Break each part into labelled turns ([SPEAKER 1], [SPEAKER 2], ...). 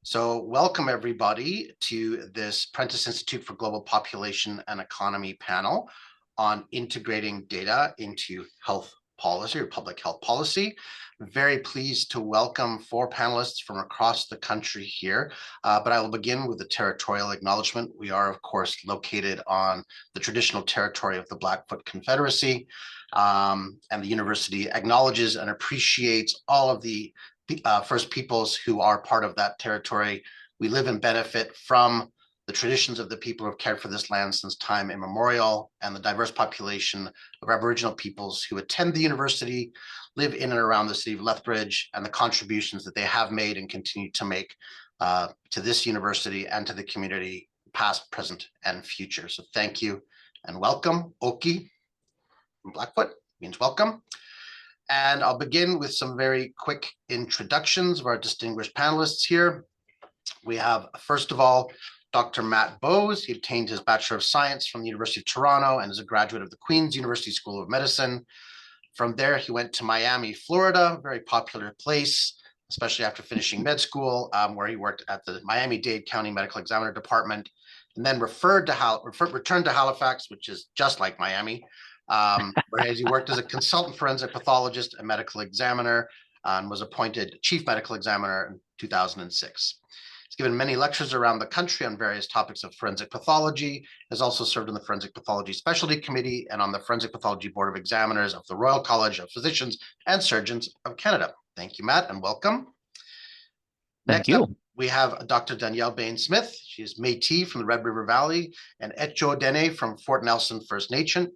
[SPEAKER 1] So welcome everybody to this Prentice Institute for Global Population and Economy panel on integrating data into health policy or public health policy. I'm very pleased to welcome 4 panelists from across the country here, but I will begin with the territorial acknowledgement. We are, of course, located on the traditional territory of the Blackfoot Confederacy, and the university acknowledges and appreciates all of the First Peoples who are part of that territory. We live and benefit from the traditions of the people who have cared for this land since time immemorial, and the diverse population of Aboriginal peoples who attend the university, live in and around the city of Lethbridge, and the contributions that they have made and continue to make to this university and to the community, past, present, and future. So thank you and welcome. Oki from Blackfoot means welcome. And I'll begin with some very quick introductions of our distinguished panelists here. We have, first of all, Dr. Matt Bowes. He obtained his Bachelor of Science from the University of Toronto and is a graduate of the Queen's University School of Medicine. From there, he went to Miami, Florida, a very popular place, especially after finishing med school, where he worked at the Miami-Dade County Medical Examiner Department, and then returned to Halifax, which is just like Miami, whereas he worked as a consultant forensic pathologist and medical examiner, and was appointed chief medical examiner in 2006. He's given many lectures around the country on various topics of forensic pathology, has also served in the Forensic Pathology Specialty Committee and on the Forensic Pathology Board of Examiners of the Royal College of Physicians and Surgeons of Canada. Thank you, Matt, and welcome.
[SPEAKER 2] Thank you.
[SPEAKER 1] Next up, we have Dr. Danièle Behn-Smith. She is Métis from the Red River Valley and Etcho Dene from Fort Nelson First Nation.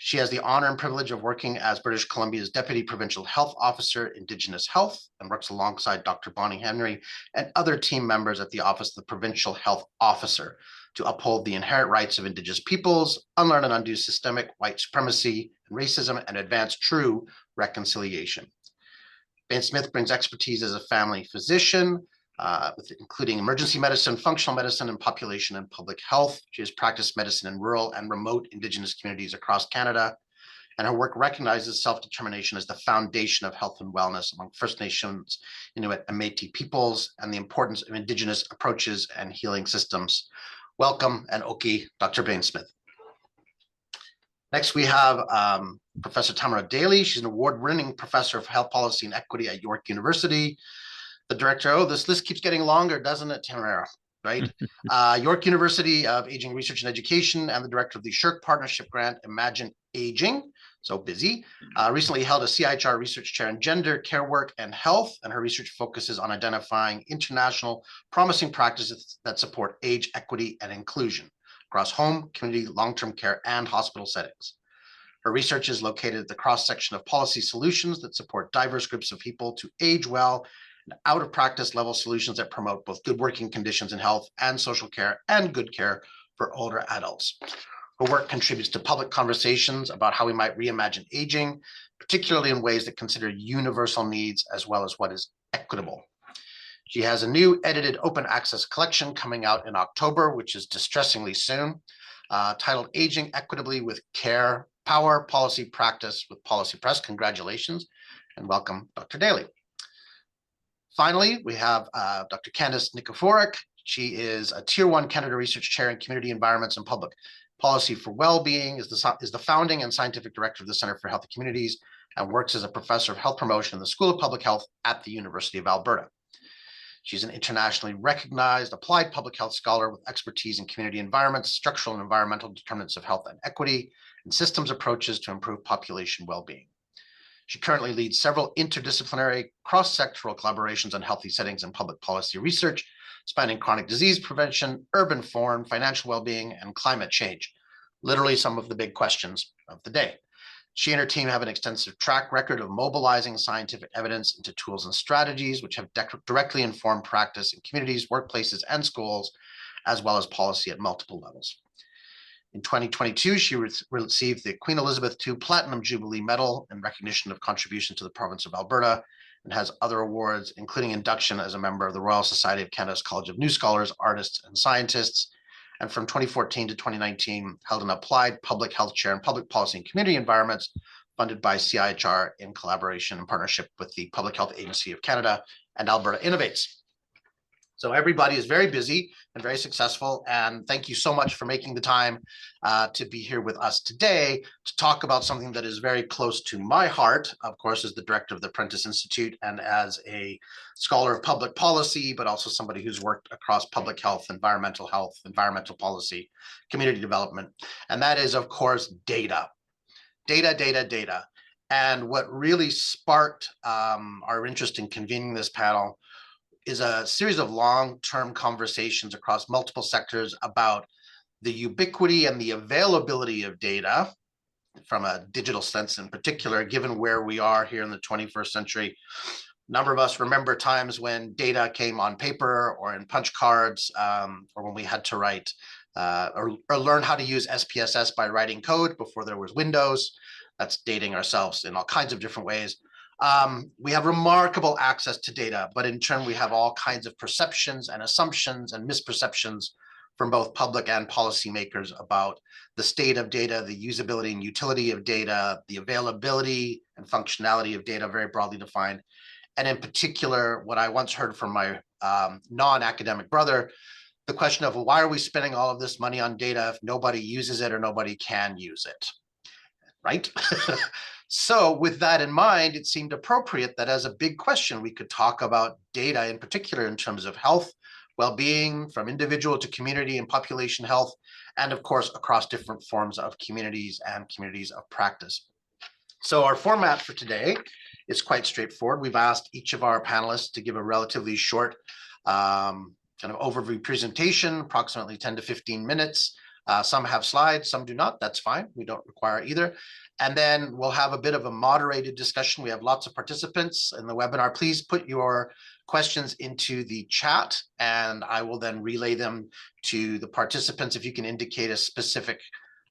[SPEAKER 1] She has the honor and privilege of working as British Columbia's Deputy Provincial Health Officer, Indigenous Health, and works alongside Dr. Bonnie Henry and other team members at the Office of the Provincial Health Officer to uphold the inherent rights of Indigenous peoples, unlearn and undo systemic white supremacy and racism, and advance true reconciliation. Behn-Smith brings expertise as a family physician, including emergency medicine, functional medicine, and population and public health. She has practiced medicine in rural and remote Indigenous communities across Canada, and her work recognizes self-determination as the foundation of health and wellness among First Nations, Inuit, and Métis peoples, and the importance of Indigenous approaches and healing systems. Welcome, and Oki, Dr. Behn-Smith. Next, we have Professor Tamara Daly. She's an award-winning professor of health policy and equity at York University. The director, this list keeps getting longer, doesn't it, Tamara? Right? York University of Aging Research and Education, and the director of the SSHRC Partnership Grant, Imagine Aging, so busy. Recently held a CIHR research chair in gender, care work, and health, and her research focuses on identifying international promising practices that support age equity and inclusion across home, community, long-term care, and hospital settings. Her research is located at the cross-section of policy solutions that support diverse groups of people to age well, out of practice level solutions that promote both good working conditions in health and social care and good care for older adults. Her work contributes to public conversations about how we might reimagine aging, particularly in ways that consider universal needs as well as what is equitable. She has a new edited open access collection coming out in October, which is distressingly soon, titled Aging Equitably with Care, Power, Policy Practice with Policy Press. Congratulations and welcome, Dr. Daly. Finally, we have Dr. Candace Nykiforuk. She is a Tier 1 Canada Research Chair in Community Environments and Public Policy for Wellbeing, is the founding and scientific director of the Centre for Healthy Communities, and works as a professor of health promotion in the School of Public Health at the University of Alberta. She's an internationally recognized applied public health scholar with expertise in community environments, structural and environmental determinants of health and equity, and systems approaches to improve population well-being. She currently leads several interdisciplinary cross-sectoral collaborations on healthy settings and public policy research, spanning chronic disease prevention, urban form, financial well-being, and climate change, literally some of the big questions of the day. She and her team have an extensive track record of mobilizing scientific evidence into tools and strategies, which have directly informed practice in communities, workplaces, and schools, as well as policy at multiple levels. In 2022, she received the Queen Elizabeth II Platinum Jubilee Medal in recognition of contribution to the province of Alberta, and has other awards, including induction as a member of the Royal Society of Canada's College of New Scholars, Artists, and Scientists. And from 2014 to 2019, held an applied public health chair in public policy and community environments, funded by CIHR in collaboration and partnership with the Public Health Agency of Canada and Alberta Innovates. So everybody is very busy and very successful. And thank you so much for making the time to be here with us today to talk about something that is very close to my heart, of course, as the director of the Prentice Institute and as a scholar of public policy, but also somebody who's worked across public health, environmental policy, community development. And that is, of course, data. Data. And what really sparked our interest in convening this panel is a series of long-term conversations across multiple sectors about the ubiquity and the availability of data from a digital sense in particular, given where we are here in the 21st century. A number of us remember times when data came on paper or in punch cards, or when we had to write or learn how to use SPSS by writing code before there was Windows. That's dating ourselves in all kinds of different ways. We have remarkable access to data, but in turn, we have all kinds of perceptions and assumptions and misperceptions from both public and policymakers about the state of data, the usability and utility of data, the availability and functionality of data, very broadly defined. And in particular, what I once heard from my non-academic brother, the question of, well, why are we spending all of this money on data if nobody uses it or nobody can use it, right? So with that in mind, it seemed appropriate that as a big question, we could talk about data in particular in terms of health, well-being, from individual to community and population health, and of course, across different forms of communities and communities of practice. So our format for today is quite straightforward. We've asked each of our panelists to give a relatively short kind of overview presentation, approximately 10 to 15 minutes. Some have slides, some do not. That's fine. We don't require either. And then we'll have a bit of a moderated discussion. We have lots of participants in the webinar. Please put your questions into the chat, and I will then relay them to the participants. If you can indicate a specific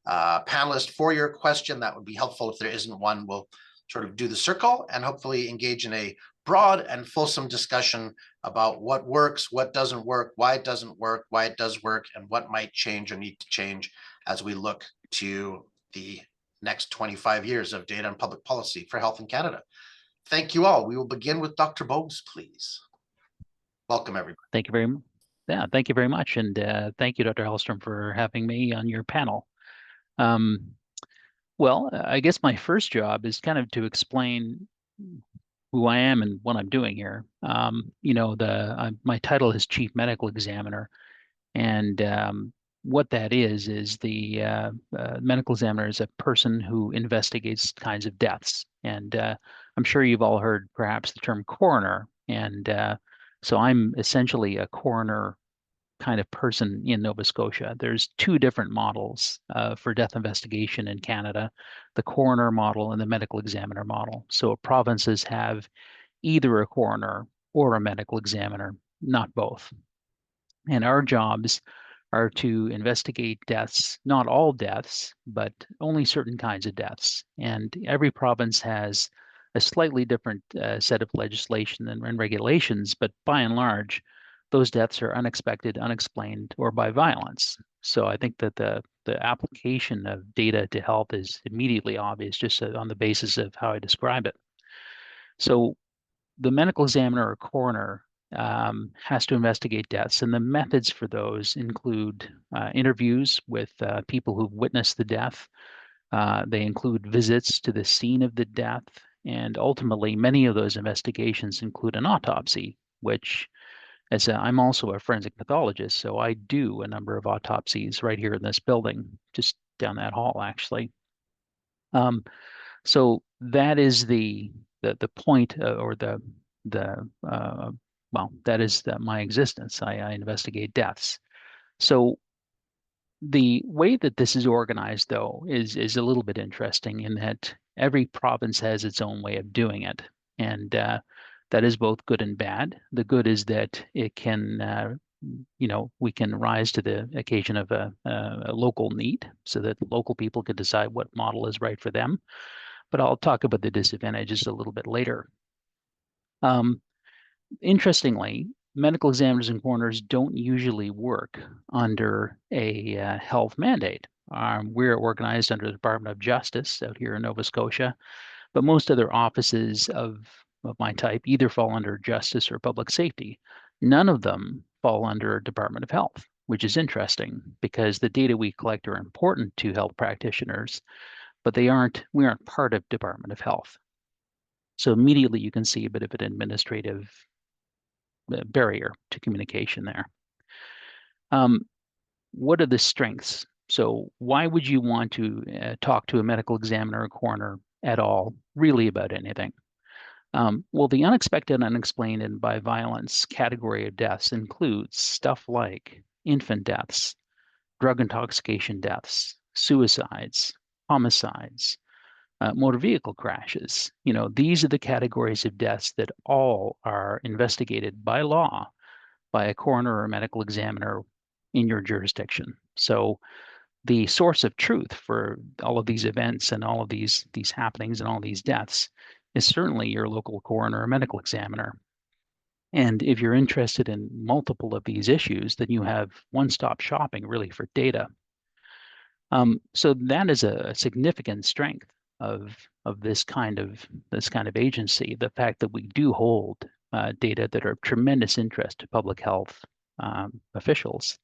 [SPEAKER 1] panelist for your question, that would be helpful. If there isn't one, we'll sort of do the circle and hopefully engage in a broad and fulsome discussion about what works, what doesn't work, why it doesn't work, why it does work, and what might change or need to change as we look to the next 25 years of data and public policy for health in Canada. Thank you all. We will begin with Dr. Bowes, please. Welcome, everybody.
[SPEAKER 2] Thank you very much. Yeah, thank you very much. And thank you, Dr. Hallstrom, for having me on your panel. Well, I guess my first job is kind of to explain who I am and what I'm doing here. You know, my title is Chief Medical Examiner, and what that is the medical examiner is a person who investigates kinds of deaths. And I'm sure you've all heard perhaps the term coroner. And so I'm essentially a coroner kind of person in Nova Scotia. There's two different models for death investigation in Canada, the coroner model and the medical examiner model. So provinces have either a coroner or a medical examiner, not both. And our jobs are to investigate deaths, not all deaths, but only certain kinds of deaths. And every province has a slightly different set of legislation and regulations, but by and large, those deaths are unexpected, unexplained, or by violence. So I think that the application of data to health is immediately obvious just on the basis of how I describe it. So the medical examiner or coroner has to investigate deaths, and the methods for those include interviews with people who've witnessed the death. They include visits to the scene of the death, and ultimately, many of those investigations include an autopsy, which, I'm also a forensic pathologist, so I do a number of autopsies right here in this building, just down that hall, actually. So that is the point, or well, that is my existence. I investigate deaths. So the way that this is organized, though, is a little bit interesting in that every province has its own way of doing it. And that is both good and bad. The good is that it can, you know, we can rise to the occasion of a local need so that local people can decide what model is right for them. But I'll talk about the disadvantages a little bit later. Interestingly, medical examiners and coroners don't usually work under a health mandate. We're organized under the Department of Justice out here in Nova Scotia, but most other offices of my type either fall under justice or public safety. None of them fall under Department of Health, which is interesting because the data we collect are important to health practitioners, but we aren't part of Department of Health. So immediately you can see a bit of an administrative barrier to communication there. What are the strengths? So why would you want to talk to a medical examiner or coroner at all, really about anything? Well, the unexpected, unexplained, and by violence category of deaths includes stuff like infant deaths, drug intoxication deaths, suicides, homicides, motor vehicle crashes. These are the categories of deaths that all are investigated by law by a coroner or medical examiner in your jurisdiction. So the source of truth for all of these events and all of these happenings and all these deaths is certainly your local coroner or medical examiner. And if you're interested in multiple of these issues, then you have one-stop shopping really for data. So that is a significant strength of this kind of agency. The fact that we do hold data that are of tremendous interest to public health officials.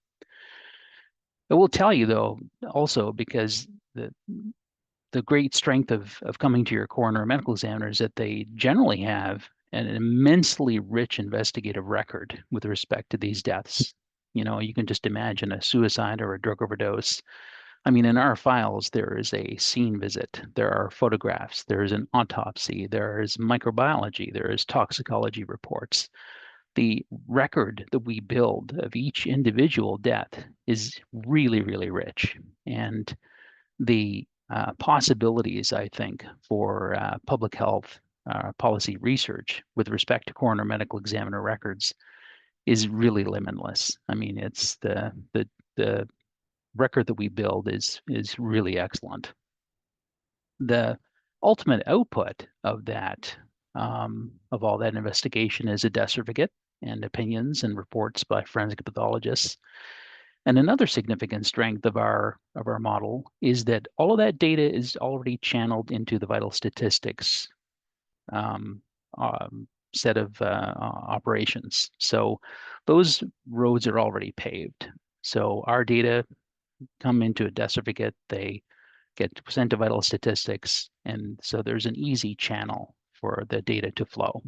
[SPEAKER 2] I will tell you though, also because the great strength of coming to your coroner or medical examiner is that they generally have an immensely rich investigative record with respect to these deaths. You can just imagine a suicide or a drug overdose. I mean, in our files, there is a scene visit, there are photographs, there is an autopsy, there is microbiology, there is toxicology reports. The record that we build of each individual death is really, really rich. And the possibilities, I think, for public health policy research with respect to coroner medical examiner records is really limitless. I mean, it's the record that we build is really excellent. The ultimate output of that, of all that investigation, is a death certificate and opinions and reports by forensic pathologists. And another significant strength of our model is that all of that data is already channeled into the vital statistics set of operations. So those roads are already paved. So our data come into a death certificate, they get sent to vital statistics, and so there's an easy channel for the data to flow.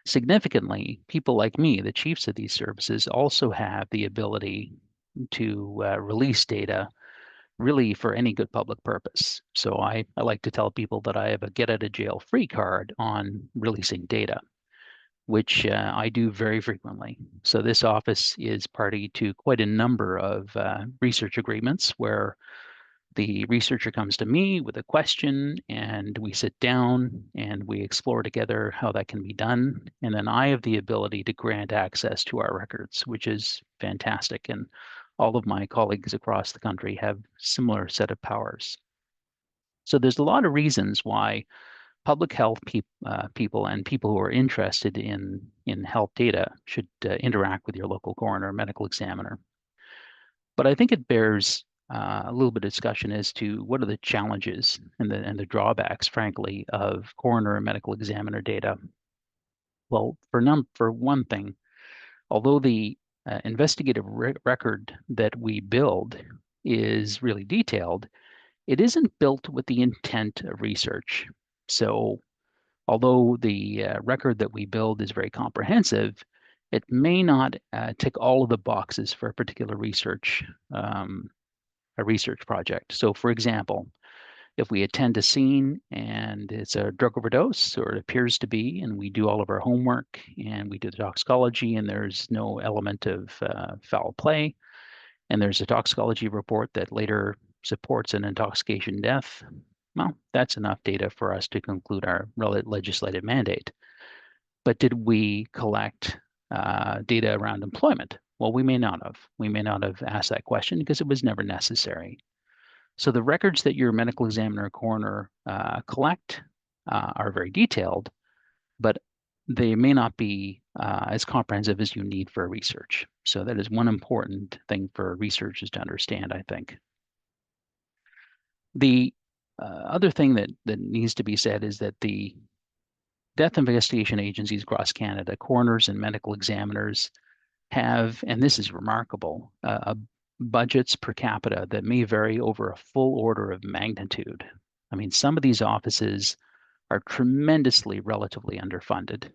[SPEAKER 2] Significantly, people like me, the chiefs of these services, also have the ability to release data really for any good public purpose. So I like to tell people that I have a get out of jail free card on releasing data, which I do very frequently. So this office is party to quite a number of research agreements where the researcher comes to me with a question and we sit down and we explore together how that can be done. And then I have the ability to grant access to our records, which is fantastic. And all of my colleagues across the country have similar set of powers. So there's a lot of reasons why public health people and people who are interested in health data should interact with your local coroner or medical examiner. But I think it bears a little bit of discussion as to what are the challenges and the drawbacks, frankly, of coroner and medical examiner data. Well, for one thing, although the investigative record that we build is really detailed, it isn't built with the intent of research. So although the record that we build is very comprehensive, it may not tick all of the boxes for a particular research project. So for example, if we attend a scene and it's a drug overdose, or it appears to be, and we do all of our homework and we do the toxicology and there's no element of foul play, and there's a toxicology report that later supports an intoxication death, well, that's enough data for us to conclude our legislative mandate. But did we collect data around employment? Well, we may not have. We may not have asked that question because it was never necessary. So the records that your medical examiner or coroner collect are very detailed, but they may not be as comprehensive as you need for research. So that is one important thing for researchers to understand, I think. The other thing that needs to be said is that the death investigation agencies across Canada, coroners and medical examiners, have, and this is remarkable, budgets per capita that may vary over a full order of magnitude. I mean, some of these offices are tremendously relatively underfunded.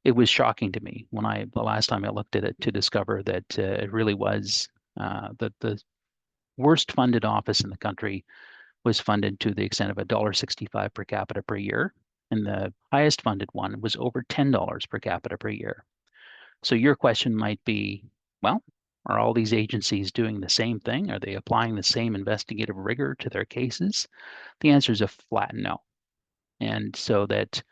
[SPEAKER 2] It was shocking to me when the last time I looked at it to discover that it really was that the worst funded office in the country was funded to the extent of $1.65 per capita per year, and the highest funded one was over $10 per capita per year. So your question might be, well, are all these agencies doing the same thing? Are they applying the same investigative rigor to their cases? The answer is a flat no. And so that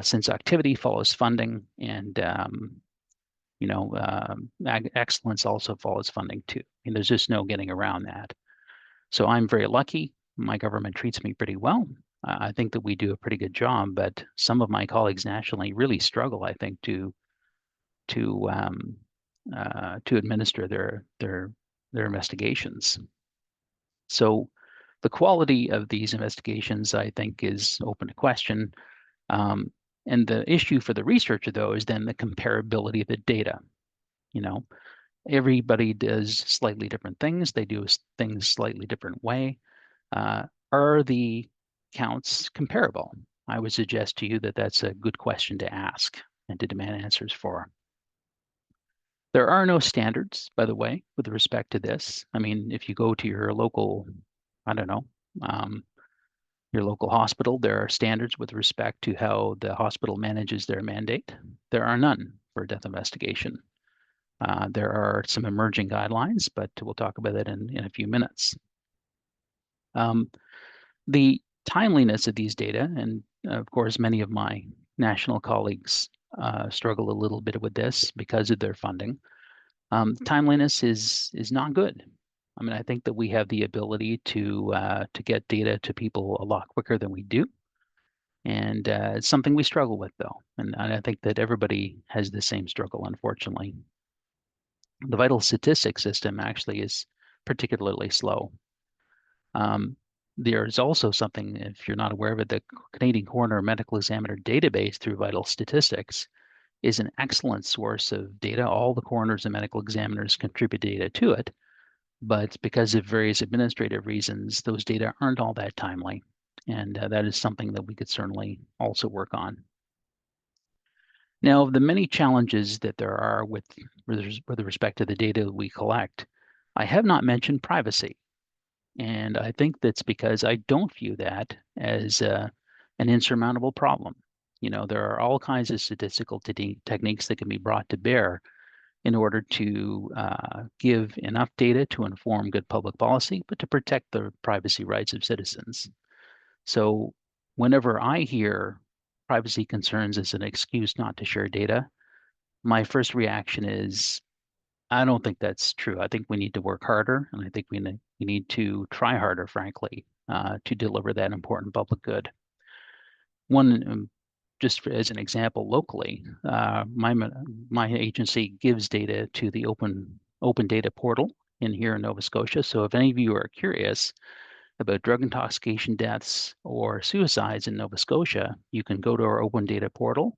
[SPEAKER 2] since activity follows funding, and excellence also follows funding too. And there's just no getting around that. So I'm very lucky. My government treats me pretty well. I think that we do a pretty good job, but some of my colleagues nationally really struggle, I think, to administer their investigations. So the quality of these investigations, I think, is open to question. And the issue for the researcher, though, is then the comparability of the data. You know, everybody does slightly different things. They do things slightly different way. Are the counts comparable? I would suggest to you that that's a good question to ask and to demand answers for. There are no standards, by the way, with respect to this. I mean, if you go to your local, I don't know, your local hospital, there are standards with respect to how the hospital manages their mandate. There are none for a death investigation. There are some emerging guidelines, but we'll talk about that in a few minutes. The timeliness of these data, and of course, many of my national colleagues struggle a little bit with this because of their funding. Timeliness is not good. I mean, I think that we have the ability to get data to people a lot quicker than we do, and it's something we struggle with, though. And I think that everybody has the same struggle, unfortunately. The vital statistics system actually is particularly slow. There's also something, if you're not aware of it, the Canadian Coroner Medical Examiner database through Vital Statistics is an excellent source of data. All the coroners and medical examiners contribute data to it, but because of various administrative reasons, those data aren't all that timely. And that is something that we could certainly also work on. Now, the many challenges that there are with respect to the data that we collect, I have not mentioned privacy. And I think that's because I don't view that as an insurmountable problem. You know, there are all kinds of statistical techniques that can be brought to bear in order to give enough data to inform good public policy, but to protect the privacy rights of citizens. So whenever I hear privacy concerns as an excuse not to share data, my first reaction is, I don't think that's true. I think we need to work harder, and I think we need to try harder, frankly, to deliver that important public good. One, just as an example, locally, my agency gives data to the open data portal here in Nova Scotia. So if any of you are curious about drug intoxication deaths or suicides in Nova Scotia, you can go to our open data portal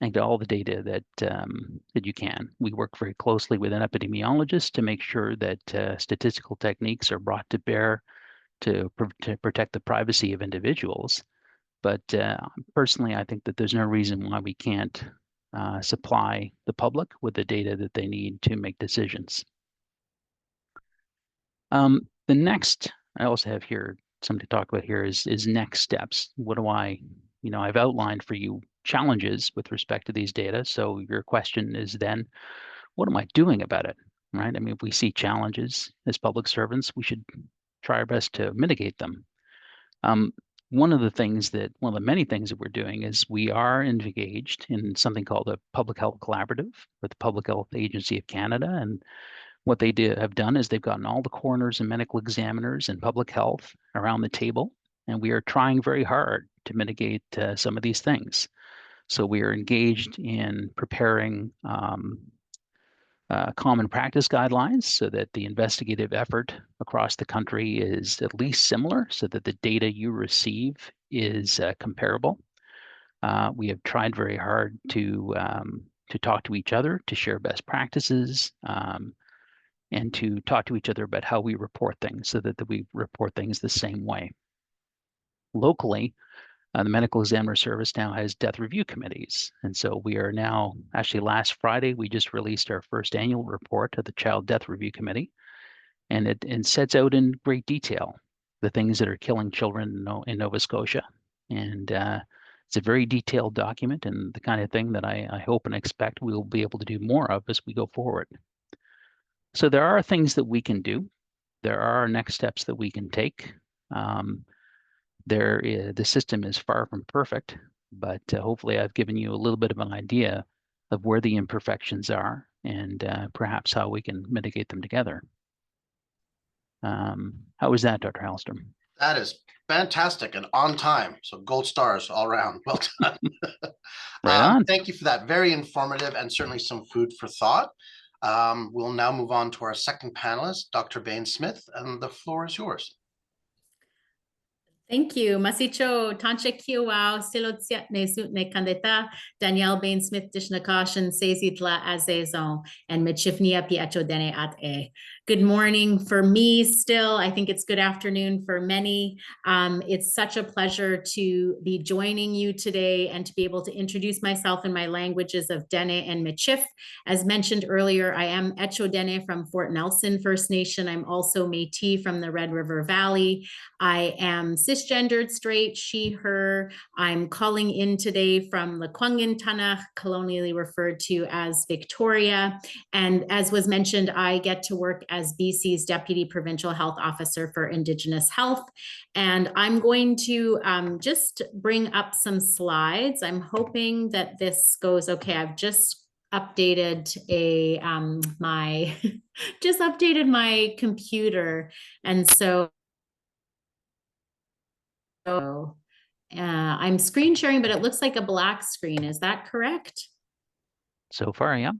[SPEAKER 2] and get all the data that you can. We work very closely with an epidemiologist to make sure that statistical techniques are brought to bear to protect the privacy of individuals. But personally, I think that there's no reason why we can't supply the public with the data that they need to make decisions. The next, I also have here something to talk about here is next steps. What do I've outlined for you challenges with respect to these data. So your question is then, what am I doing about it, right? I mean, if we see challenges as public servants, we should try our best to mitigate them. One of the many things that we're doing is we are engaged in something called a Public Health Collaborative with the Public Health Agency of Canada. And what they have done is they've gotten all the coroners and medical examiners and public health around the table. And we are trying very hard to mitigate some of these things. So we are engaged in preparing common practice guidelines so that the investigative effort across the country is at least similar so that the data you receive is comparable. We have tried very hard to talk to each other, to share best practices, and to talk to each other about how we report things so that we report things the same way. Locally, the Medical Examiner Service now has death review committees. And so we are now, actually last Friday, we just released our first annual report to the Child Death Review Committee. And it sets out in great detail the things that are killing children in Nova Scotia. And it's a very detailed document and the kind of thing that I hope and expect we'll be able to do more of as we go forward. So there are things that we can do. There are next steps that we can take. The system is far from perfect, but hopefully I've given you a little bit of an idea of where the imperfections are and perhaps how we can mitigate them together. How was that, Dr. Hallstrom?
[SPEAKER 1] That is fantastic and on time. So gold stars all around. Well done.
[SPEAKER 2] Right on.
[SPEAKER 1] Thank you for that. Very informative and certainly some food for thought. We'll now move on to our second panelist, Dr. Behn Smith, and the floor is yours.
[SPEAKER 3] Thank you. Masicho, Tanche Kiwao, Silotsiat ne Sut ne Kandeta, Danièle Behn Smith Dishnakashan, Sezitla Azezon, and Michifnia Piacho Dene at E. Good morning for me still. I think it's good afternoon for many. It's such a pleasure to be joining you today and to be able to introduce myself in my languages of Dene and Michif. As mentioned earlier, I am Echo Dene from Fort Nelson First Nation. I'm also Métis from the Red River Valley. I am cisgendered, straight, she, her. I'm calling in today from Lekwungen Tanakh, colonially referred to as Victoria. And as was mentioned, I get to work as BC's Deputy Provincial Health Officer for Indigenous Health. And I'm going to just bring up some slides. I'm hoping that this goes okay. I've just updated my just updated my computer. And so I'm screen sharing, but it looks like a black screen. Is that correct?
[SPEAKER 2] So far, yeah.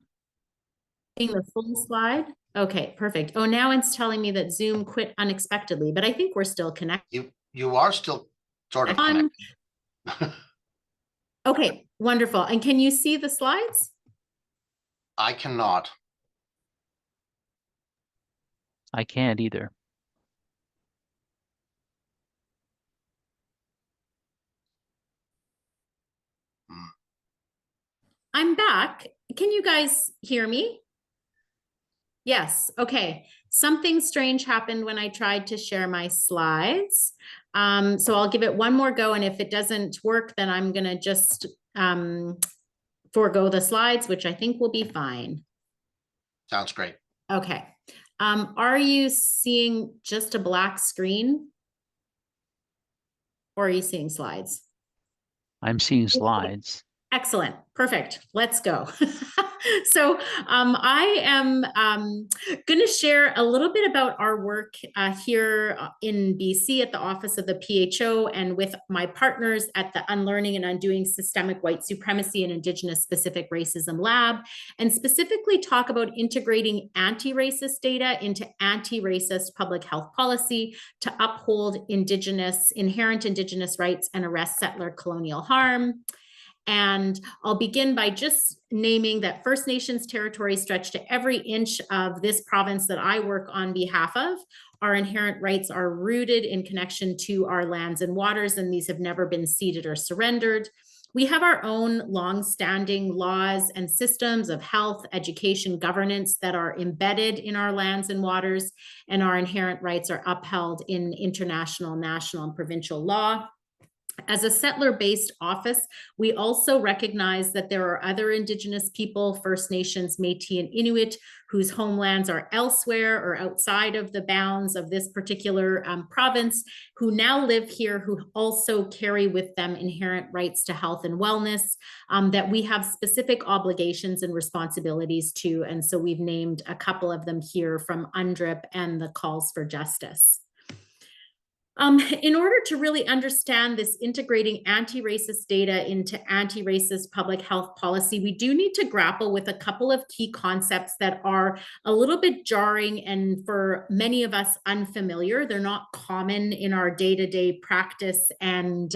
[SPEAKER 3] The full slide. Okay, perfect. Oh, now it's telling me that Zoom quit unexpectedly, but I think we're still connected.
[SPEAKER 1] You are still sort of connected.
[SPEAKER 3] Okay, wonderful. And can you see the slides?
[SPEAKER 1] I cannot.
[SPEAKER 2] I can't either.
[SPEAKER 3] I'm back. Can you guys hear me? Yes. Okay. Something strange happened when I tried to share my slides. So I'll give it one more go. And if it doesn't work, then I'm going to just forego the slides, which I think will be fine.
[SPEAKER 1] Sounds great.
[SPEAKER 3] Okay. Are you seeing just a black screen? Or are you seeing slides?
[SPEAKER 2] I'm seeing slides.
[SPEAKER 3] Excellent. Perfect. Let's go. So I am going to share a little bit about our work here in BC at the Office of the PHO and with my partners at the Unlearning and Undoing Systemic White Supremacy and Indigenous Specific Racism Lab, and specifically talk about integrating anti-racist data into anti-racist public health policy to uphold inherent Indigenous rights and arrest settler colonial harm. And I'll begin by just naming that First Nations territories stretch to every inch of this province that I work on behalf of. Our inherent rights are rooted in connection to our lands and waters, and these have never been ceded or surrendered. We have our own long-standing laws and systems of health, education, governance that are embedded in our lands and waters, and our inherent rights are upheld in international, national, and provincial law. As a settler-based office, we also recognize that there are other Indigenous people, First Nations, Métis, and Inuit, whose homelands are elsewhere or outside of the bounds of this particular province, who now live here, who also carry with them inherent rights to health and wellness, that we have specific obligations and responsibilities to. And so we've named a couple of them here from UNDRIP and the calls for justice. In order to really understand this integrating anti-racist data into anti-racist public health policy, we do need to grapple with a couple of key concepts that are a little bit jarring and for many of us unfamiliar. They're not common in our day-to-day practice and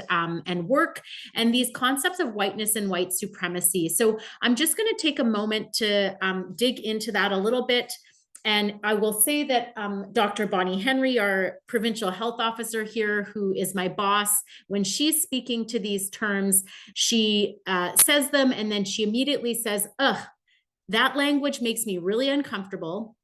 [SPEAKER 3] work, and these concepts of whiteness and white supremacy. So I'm just going to take a moment to dig into that a little bit. And I will say that Dr. Bonnie Henry, our Provincial Health Officer here, who is my boss, when she's speaking to these terms, she says them and then she immediately says, ugh, that language makes me really uncomfortable.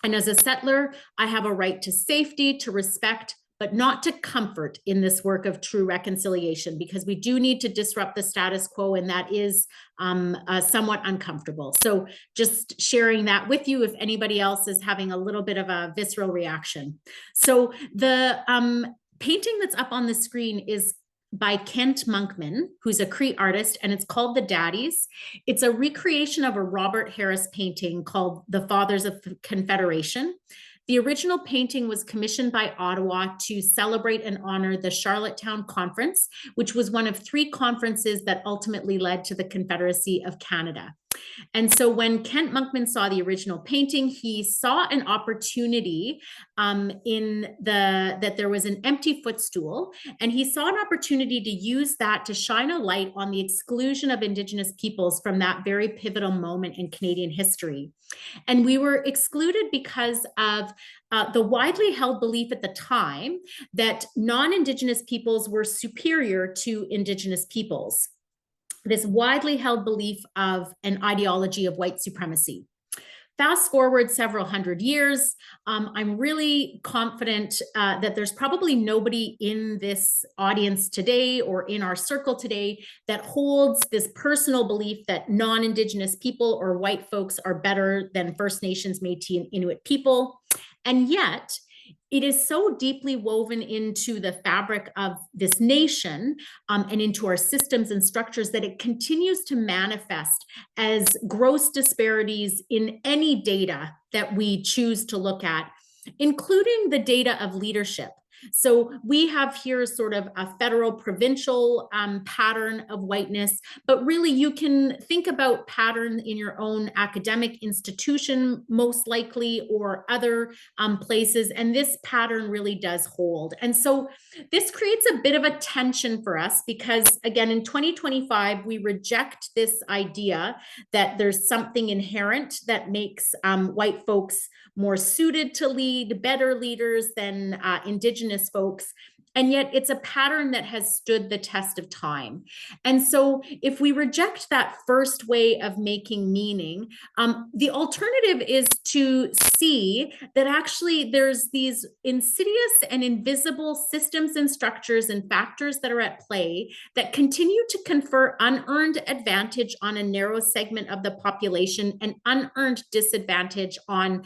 [SPEAKER 3] And as a settler, I have a right to safety, to respect, but not to comfort in this work of true reconciliation, because we do need to disrupt the status quo, and that is somewhat uncomfortable. So just sharing that with you if anybody else is having a little bit of a visceral reaction. So the painting that's up on the screen is by Kent Monkman, who's a Cree artist, and it's called The Daddies. It's a recreation of a Robert Harris painting called The Fathers of Confederation. The original painting was commissioned by Ottawa to celebrate and honor the Charlottetown Conference, which was one of 3 conferences that ultimately led to the Confederacy of Canada. And so when Kent Monkman saw the original painting, he saw an opportunity that there was an empty footstool, and he saw an opportunity to use that to shine a light on the exclusion of Indigenous peoples from that very pivotal moment in Canadian history. And we were excluded because of the widely held belief at the time that non-Indigenous peoples were superior to Indigenous peoples. This widely held belief of an ideology of white supremacy. Fast forward several hundred years, I'm really confident that there's probably nobody in this audience today or in our circle today that holds this personal belief that non-Indigenous people or white folks are better than First Nations, Métis, and Inuit people. And yet, it is so deeply woven into the fabric of this nation and into our systems and structures that it continues to manifest as gross disparities in any data that we choose to look at, including the data of leadership. So we have here sort of a federal provincial pattern of whiteness, but really you can think about pattern in your own academic institution, most likely, or other places. And this pattern really does hold. And so this creates a bit of a tension for us because, again, in 2025, we reject this idea that there's something inherent that makes white folks more suited to lead, better leaders than Indigenous folks. And yet it's a pattern that has stood the test of time. And so if we reject that first way of making meaning, the alternative is to see that actually there's these insidious and invisible systems and structures and factors that are at play that continue to confer unearned advantage on a narrow segment of the population and unearned disadvantage on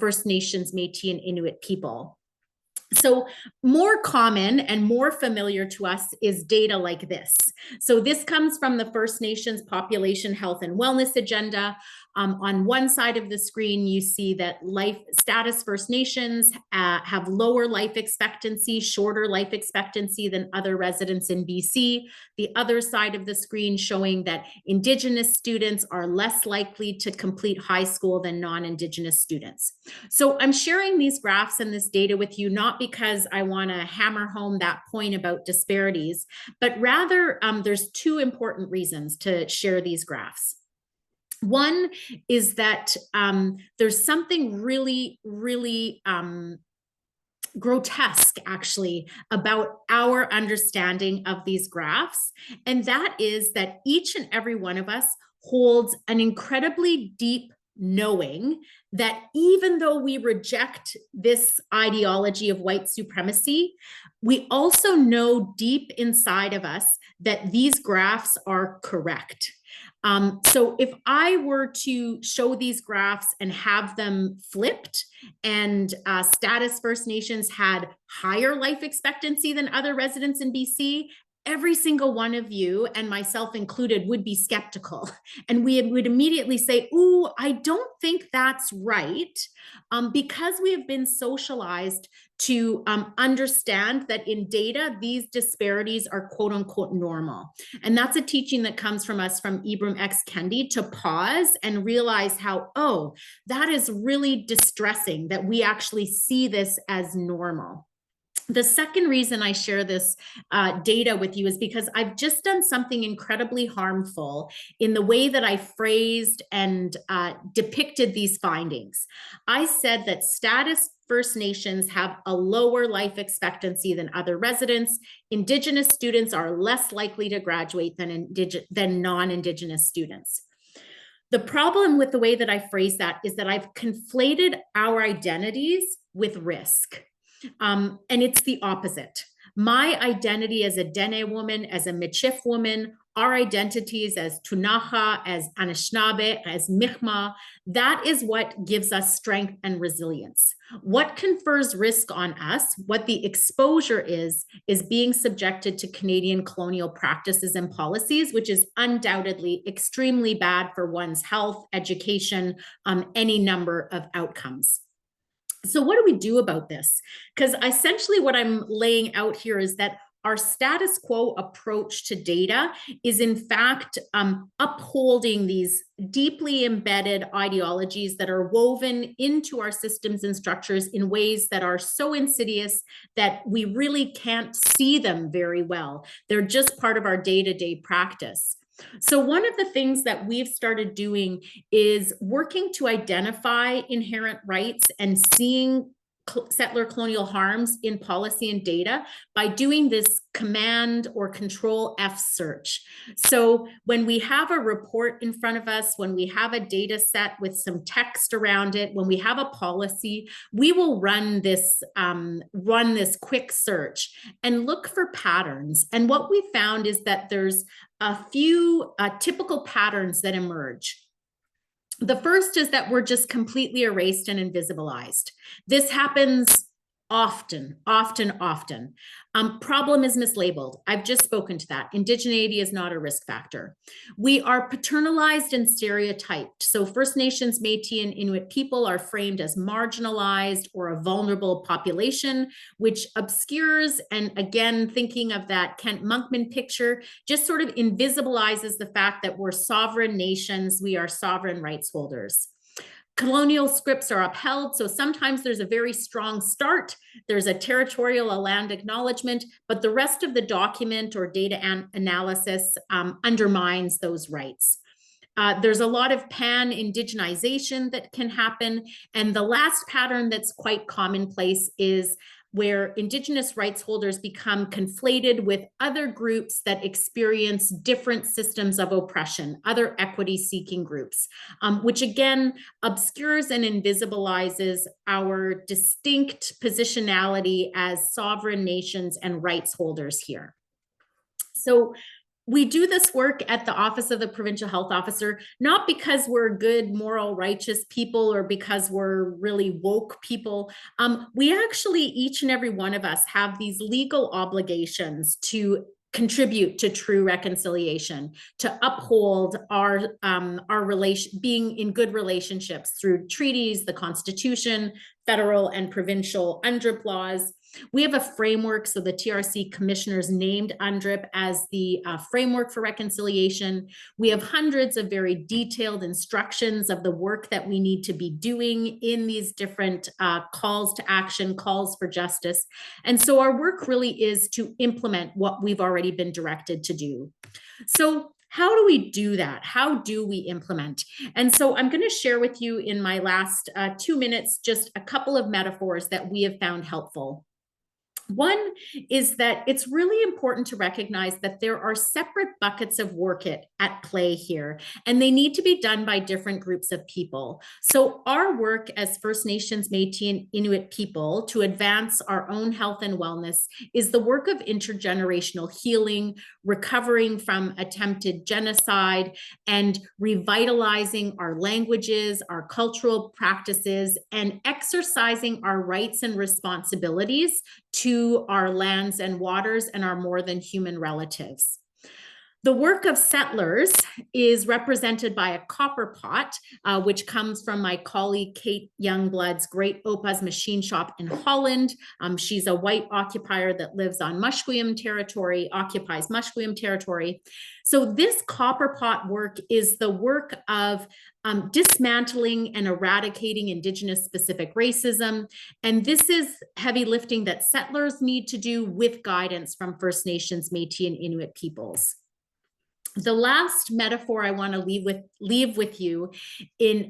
[SPEAKER 3] First Nations, Métis, and Inuit people. So more common and more familiar to us is data like this. So this comes from the First Nations Population Health and Wellness Agenda. On one side of the screen, you see that life status First Nations have lower life expectancy, shorter life expectancy than other residents in BC. The other side of the screen showing that Indigenous students are less likely to complete high school than non-Indigenous students. So I'm sharing these graphs and this data with you, not because I want to hammer home that point about disparities, but rather there's 2 important reasons to share these graphs. One is that there's something really, really grotesque actually about our understanding of these graphs. And that is that each and every one of us holds an incredibly deep knowing that even though we reject this ideology of white supremacy, we also know deep inside of us that these graphs are correct. So if I were to show these graphs and have them flipped and status First Nations had higher life expectancy than other residents in BC, every single one of you, and myself included, would be skeptical. And we would immediately say, ooh, I don't think that's right, because we have been socialized to understand that in data, these disparities are quote unquote normal. And that's a teaching that comes from us from Ibram X. Kendi, to pause and realize how, oh, that is really distressing that we actually see this as normal. The second reason I share this data with you is because I've just done something incredibly harmful in the way that I phrased and depicted these findings. I said that status First Nations have a lower life expectancy than other residents. Indigenous students are less likely to graduate than non-Indigenous students. The problem with the way that I phrase that is that I've conflated our identities with risk. And it's the opposite. My identity as a Dene woman, as a Michif woman, our identities as Tunaha, as Anishinaabe, as Mi'kmaq, that is what gives us strength and resilience. What confers risk on us, what the exposure is being subjected to Canadian colonial practices and policies, which is undoubtedly extremely bad for one's health, education, any number of outcomes. So what do we do about this? Because essentially what I'm laying out here is that our status quo approach to data is in fact upholding these deeply embedded ideologies that are woven into our systems and structures in ways that are so insidious that we really can't see them very well. They're just part of our day-to-day practice. So one of the things that we've started doing is working to identify inherent rights and seeing settler colonial harms in policy and data by doing this Command or Control F search. So when we have a report in front of us, when we have a data set with some text around it, when we have a policy, we will run this quick search and look for patterns. And what we found is that there's a few typical patterns that emerge. The first is that we're just completely erased and invisibilized. This happens often. Problem is mislabeled. I've just spoken to that. Indigeneity is not a risk factor. We are paternalized and stereotyped. So First Nations, Métis, and Inuit people are framed as marginalized or a vulnerable population, which obscures, and again, thinking of that Kent Monkman picture, just sort of invisibilizes the fact that we're sovereign nations, we are sovereign rights holders. Colonial scripts are upheld, so sometimes there's a very strong start, there's a territorial land acknowledgement, but the rest of the document or data analysis undermines those rights. There's a lot of pan-indigenization that can happen, and the last pattern that's quite commonplace is where Indigenous rights holders become conflated with other groups that experience different systems of oppression, other equity-seeking groups, which again obscures and invisibilizes our distinct positionality as sovereign nations and rights holders here. So we do this work at the Office of the Provincial Health Officer, not because we're good, moral, righteous people or because we're really woke people. We actually, each and every one of us, have these legal obligations to contribute to true reconciliation, to uphold our being in good relationships through treaties, the Constitution, federal and provincial UNDRIP laws. We have a framework, so the TRC commissioners named UNDRIP as the framework for reconciliation. We have hundreds of very detailed instructions of the work that we need to be doing in these different calls to action, calls for justice. And so our work really is to implement what we've already been directed to do. So how do we do that? How do we implement? And so I'm going to share with you in my last 2 minutes just a couple of metaphors that we have found helpful. One is that it's really important to recognize that there are separate buckets of work at play here, and they need to be done by different groups of people. So our work as First Nations, Métis, and Inuit people to advance our own health and wellness is the work of intergenerational healing, recovering from attempted genocide, and revitalizing our languages, our cultural practices, and exercising our rights and responsibilities to our lands and waters and our more than human relatives. The work of settlers is represented by a copper pot, which comes from my colleague Kate Youngblood's Great Opa's machine shop in Holland. She's a white occupier that lives on Musqueam territory, occupies Musqueam territory. So this copper pot work is the work of dismantling and eradicating Indigenous specific racism. And this is heavy lifting that settlers need to do with guidance from First Nations, Métis, and Inuit peoples. The last metaphor I want to leave with you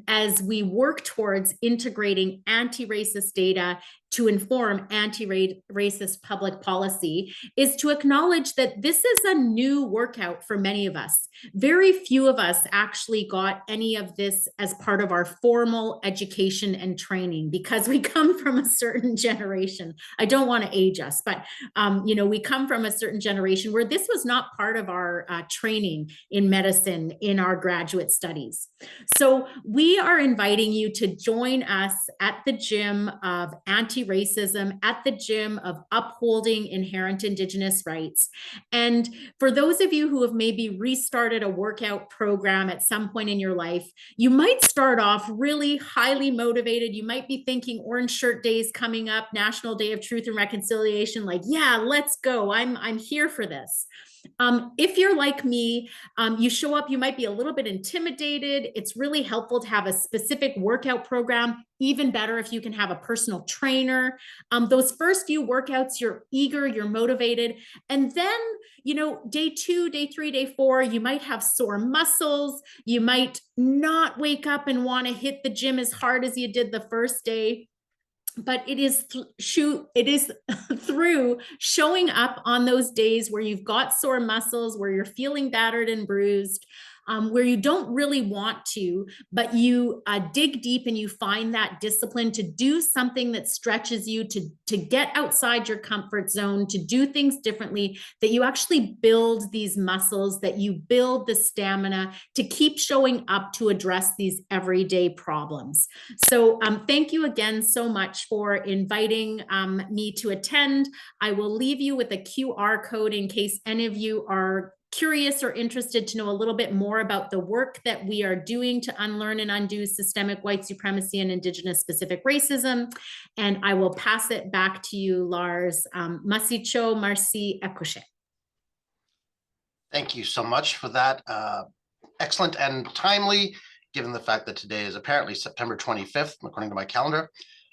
[SPEAKER 3] as we work towards integrating anti-racist data to inform anti-racist public policy is to acknowledge that this is a new workout for many of us. Very few of us actually got any of this as part of our formal education and training because we come from a certain generation. I don't want to age us, but we come from a certain generation where this was not part of our training in medicine in our graduate studies. So we are inviting you to join us at the gym of anti-racism, at the gym of upholding inherent Indigenous rights. And for those of you who have maybe restarted a workout program at some point in your life, you might start off really highly motivated. You might be thinking Orange Shirt Day is coming up, National Day of Truth and Reconciliation, like, yeah, let's go. I'm here for this. If you're like me, you show up, you might be a little bit intimidated. It's really helpful to have a specific workout program. Even better if you can have a personal trainer. Those first few workouts, you're eager, you're motivated. And then, day 2, day 3, day 4, you might have sore muscles. You might not wake up and want to hit the gym as hard as you did the first day. But it is through showing up on those days where you've got sore muscles, where you're feeling battered and bruised, where you don't really want to, but you dig deep and you find that discipline to do something that stretches you, to get outside your comfort zone, to do things differently, that you actually build these muscles, that you build the stamina to keep showing up to address these everyday problems. So thank you again so much for inviting me to attend. I will leave you with a QR code in case any of you are curious or interested to know a little bit more about the work that we are doing to unlearn and undo systemic white supremacy and Indigenous specific racism. And I will pass it back to you, Lars. Masicho, merci, ekoshe.
[SPEAKER 1] Thank you so much for that. Excellent and timely, given the fact that today is apparently September 25th, according to my calendar.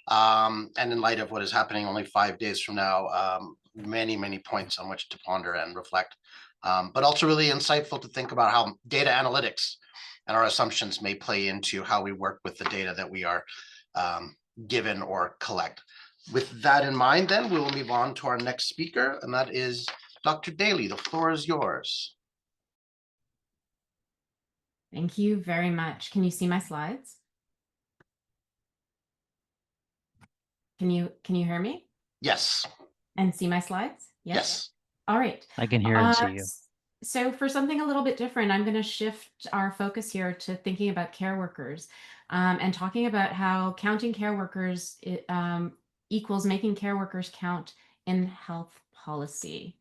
[SPEAKER 1] And in light of what is happening only 5 days from now, many, many points on which to ponder and reflect. But also really insightful to think about how data analytics and our assumptions may play into how we work with the data that we are given or collect. With that in mind, then we will move on to our next speaker, and that is Dr. Daly. The floor is yours.
[SPEAKER 4] Thank you very much. Can you see my slides? Can you hear me?
[SPEAKER 1] Yes.
[SPEAKER 4] And see my slides?
[SPEAKER 1] Yes.
[SPEAKER 4] All right.
[SPEAKER 2] I can hear and see you.
[SPEAKER 4] So for something a little bit different, I'm going to shift our focus here to thinking about care workers and talking about how counting care workers equals making care workers count in health policy.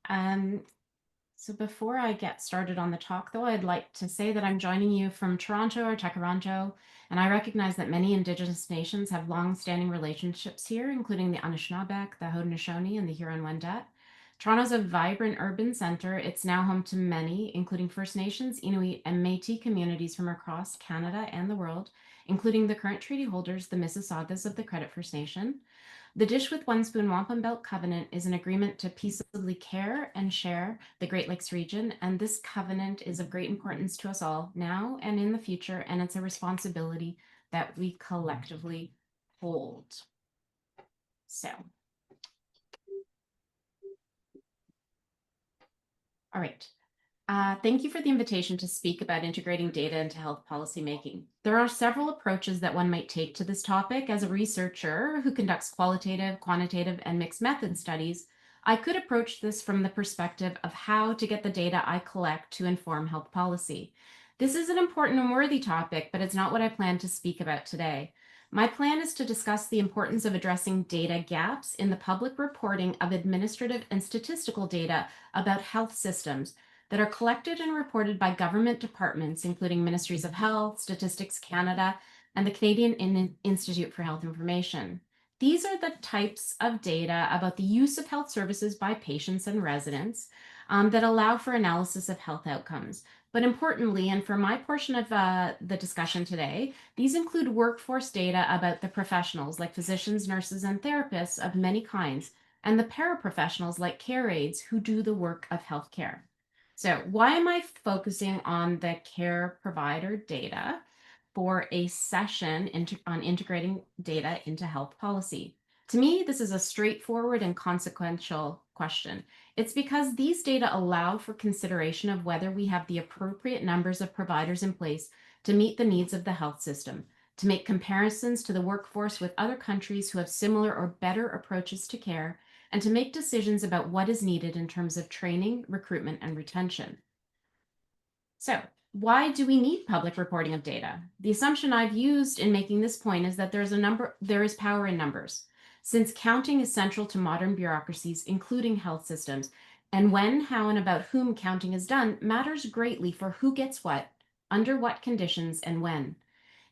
[SPEAKER 4] So before I get started on the talk, though, I'd like to say that I'm joining you from Toronto or Tekaronto, and I recognize that many Indigenous nations have long-standing relationships here, including the Anishinaabeg, the Haudenosaunee, and the Huron-Wendat. Toronto's a vibrant urban center. It's now home to many, including First Nations, Inuit, and Métis communities from across Canada and the world, including the current treaty holders, the Mississaugas of the Credit First Nation. The Dish with One Spoon Wampum Belt Covenant is an agreement to peaceably care and share the Great Lakes region, and this covenant is of great importance to us all now and in the future, and it's a responsibility that we collectively hold. So. All right. Thank you for the invitation to speak about integrating data into health policy making. There are several approaches that one might take to this topic. As a researcher who conducts qualitative, quantitative, and mixed method studies, I could approach this from the perspective of how to get the data I collect to inform health policy. This is an important and worthy topic, but it's not what I plan to speak about today. My plan is to discuss the importance of addressing data gaps in the public reporting of administrative and statistical data about health systems that are collected and reported by government departments, including Ministries of Health, Statistics Canada, and the Canadian Institute for Health Information. These are the types of data about the use of health services by patients and residents that allow for analysis of health outcomes. But importantly, and for my portion of the discussion today, these include workforce data about the professionals like physicians, nurses, and therapists of many kinds, and the paraprofessionals like care aides who do the work of healthcare. So why am I focusing on the care provider data for a session on integrating data into health policy? To me, this is a straightforward and consequential question. It's because these data allow for consideration of whether we have the appropriate numbers of providers in place to meet the needs of the health system, to make comparisons to the workforce with other countries who have similar or better approaches to care, and to make decisions about what is needed in terms of training, recruitment, and retention. So, why do we need public reporting of data? The assumption I've used in making this point is that there is power in numbers. Since counting is central to modern bureaucracies, including health systems, and when, how, and about whom counting is done matters greatly for who gets what, under what conditions, and when.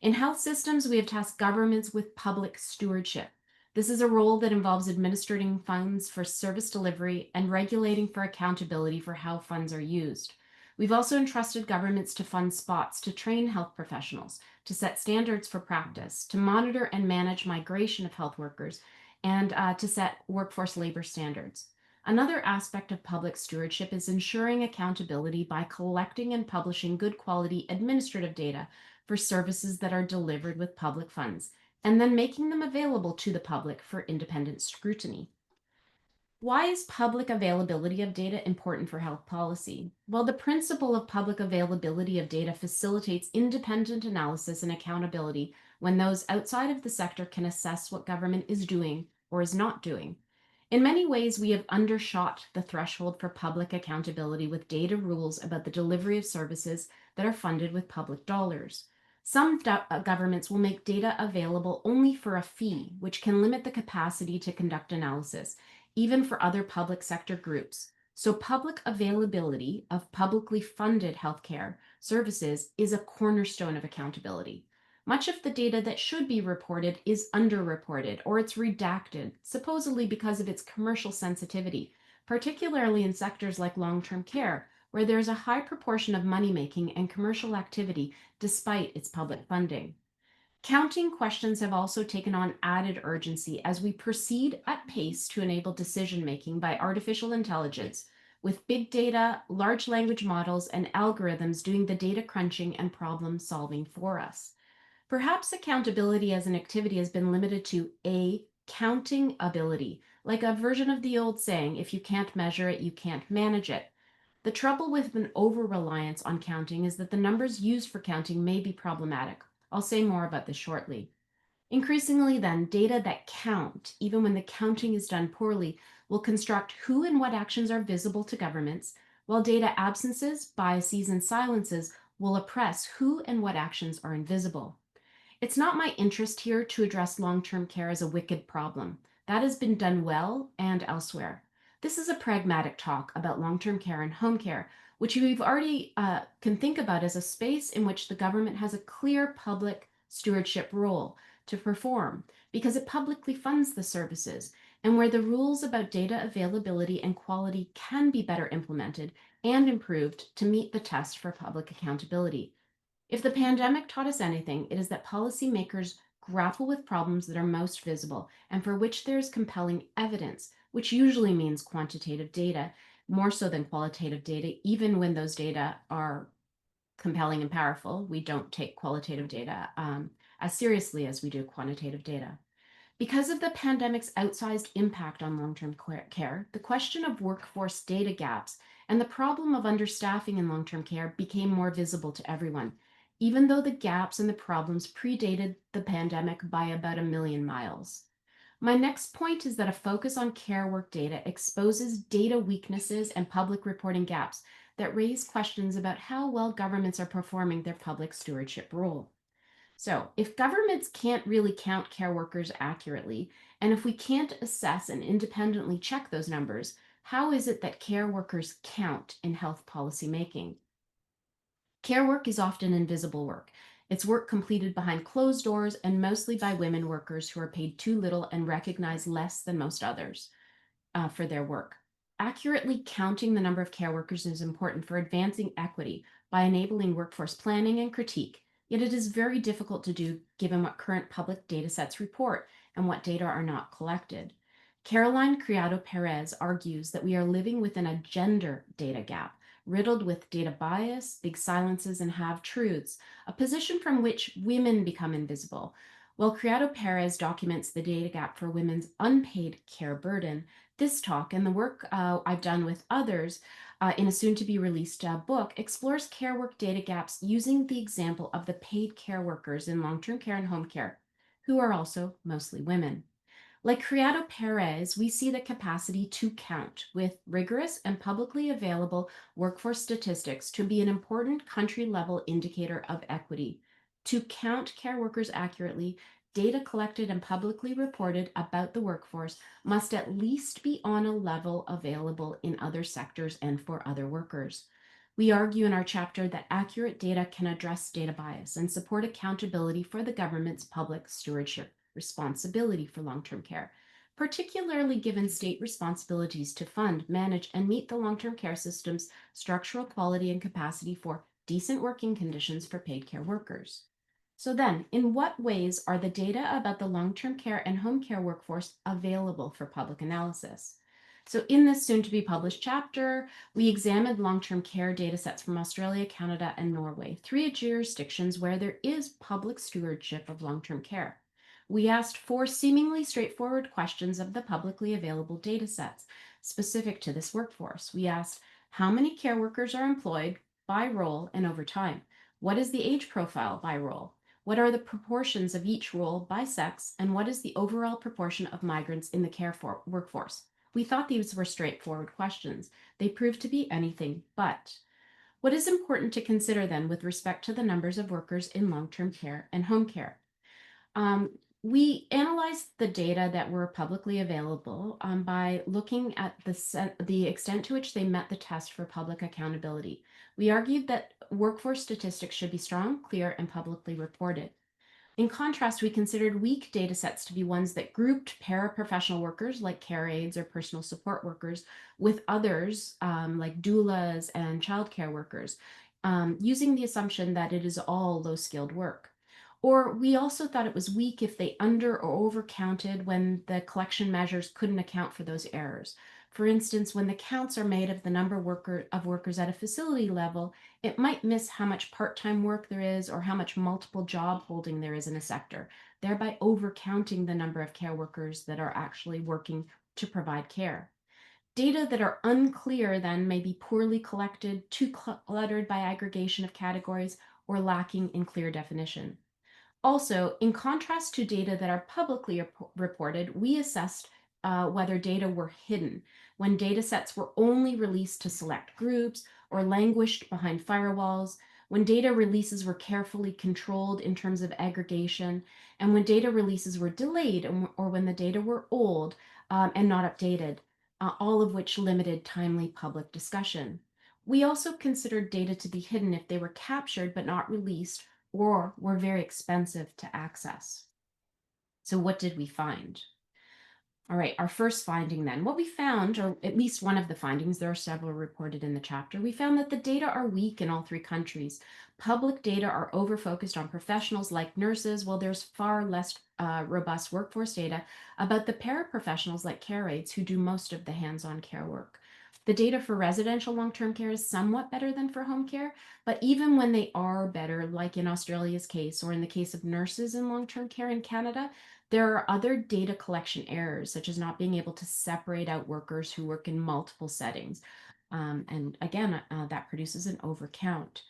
[SPEAKER 4] In health systems, we have tasked governments with public stewardship. This is a role that involves administering funds for service delivery and regulating for accountability for how funds are used. We've also entrusted governments to fund spots to train health professionals, to set standards for practice, to monitor and manage migration of health workers, and to set workforce labor standards. Another aspect of public stewardship is ensuring accountability by collecting and publishing good quality administrative data for services that are delivered with public funds, and then making them available to the public for independent scrutiny. Why is public availability of data important for health policy? Well, the principle of public availability of data facilitates independent analysis and accountability when those outside of the sector can assess what government is doing or is not doing. In many ways, we have undershot the threshold for public accountability with data rules about the delivery of services that are funded with public dollars. Some governments will make data available only for a fee, which can limit the capacity to conduct analysis, even for other public sector groups. So public availability of publicly funded healthcare services is a cornerstone of accountability. Much of the data that should be reported is underreported or it's redacted, supposedly because of its commercial sensitivity, particularly in sectors like long-term care, where there's a high proportion of money-making and commercial activity despite its public funding. Counting questions have also taken on added urgency as we proceed at pace to enable decision-making by artificial intelligence, with big data, large language models, and algorithms doing the data crunching and problem solving for us. Perhaps accountability as an activity has been limited to a counting ability, like a version of the old saying, if you can't measure it, you can't manage it. The trouble with an over-reliance on counting is that the numbers used for counting may be problematic. I'll say more about this shortly. Increasingly then, data that count, even when the counting is done poorly, will construct who and what actions are visible to governments, while data absences, biases, and silences will oppress who and what actions are invisible. It's not my interest here to address long-term care as a wicked problem. That has been done well and elsewhere. This is a pragmatic talk about long-term care and home care, which we've already can think about as a space in which the government has a clear public stewardship role to perform because it publicly funds the services, and where the rules about data availability and quality can be better implemented and improved to meet the test for public accountability. If the pandemic taught us anything, it is that policymakers grapple with problems that are most visible and for which there is compelling evidence, which usually means quantitative data, more so than qualitative data, even when those data are compelling and powerful. We don't take qualitative data as seriously as we do quantitative data. Because of the pandemic's outsized impact on long-term care, the question of workforce data gaps and the problem of understaffing in long-term care became more visible to everyone, even though the gaps and the problems predated the pandemic by about 1 million miles. My next point is that a focus on care work data exposes data weaknesses and public reporting gaps that raise questions about how well governments are performing their public stewardship role. So if governments can't really count care workers accurately, and if we can't assess and independently check those numbers, how is it that care workers count in health policy making? Care work is often invisible work. It's work completed behind closed doors and mostly by women workers who are paid too little and recognized less than most others for their work. Accurately counting the number of care workers is important for advancing equity by enabling workforce planning and critique, yet it is very difficult to do given what current public data sets report and what data are not collected. Caroline Criado Perez argues that we are living within a gender data gap, riddled with data bias, big silences, and half-truths, a position from which women become invisible. While Criado Perez documents the data gap for women's unpaid care burden, this talk and the work I've done with others in a soon-to-be-released book explores care work data gaps using the example of the paid care workers in long-term care and home care, who are also mostly women. Like Criado Perez, we see the capacity to count with rigorous and publicly available workforce statistics to be an important country-level indicator of equity. To count care workers accurately, data collected and publicly reported about the workforce must at least be on a level available in other sectors and for other workers. We argue in our chapter that accurate data can address data bias and support accountability for the government's public stewardship responsibility for long-term care, particularly given state responsibilities to fund, manage, and meet the long-term care system's structural quality and capacity for decent working conditions for paid care workers. So then, in what ways are the data about the long-term care and home care workforce available for public analysis? So in this soon-to-be published chapter, we examined long-term care data sets from Australia, Canada, and Norway, 3 jurisdictions where there is public stewardship of long-term care. We asked 4 seemingly straightforward questions of the publicly available data sets specific to this workforce. We asked, how many care workers are employed by role and over time? What is the age profile by role? What are the proportions of each role by sex? And what is the overall proportion of migrants in the care workforce? We thought these were straightforward questions. They proved to be anything but. What is important to consider then with respect to the numbers of workers in long-term care and home care? We analyzed the data that were publicly available by looking at the extent to which they met the test for public accountability. We argued that workforce statistics should be strong, clear, and publicly reported. In contrast, we considered weak data sets to be ones that grouped paraprofessional workers like care aides or personal support workers with others like doulas and childcare workers, using the assumption that it is all low-skilled work. Or we also thought it was weak if they under or overcounted when the collection measures couldn't account for those errors. For instance, when the counts are made of the number of workers at a facility level, it might miss how much part-time work there is or how much multiple job holding there is in a sector, thereby overcounting the number of care workers that are actually working to provide care. Data that are unclear then may be poorly collected, too cluttered by aggregation of categories, or lacking in clear definition. Also, in contrast to data that are publicly reported, we assessed whether data were hidden, when data sets were only released to select groups or languished behind firewalls, when data releases were carefully controlled in terms of aggregation, and when data releases were delayed or when the data were old and not updated, all of which limited timely public discussion. We also considered data to be hidden if they were captured but not released or were very expensive to access. So what did we find? All right, our first finding then. What we found, or at least one of the findings, there are several reported in the chapter, we found that the data are weak in all 3 countries. Public data are over-focused on professionals like nurses, while there's far less robust workforce data about the paraprofessionals like care aides who do most of the hands-on care work. The data for residential long-term care is somewhat better than for home care, but even when they are better, like in Australia's case, or in the case of nurses in long-term care in Canada, there are other data collection errors, such as not being able to separate out workers who work in multiple settings. And again, that produces an overcount.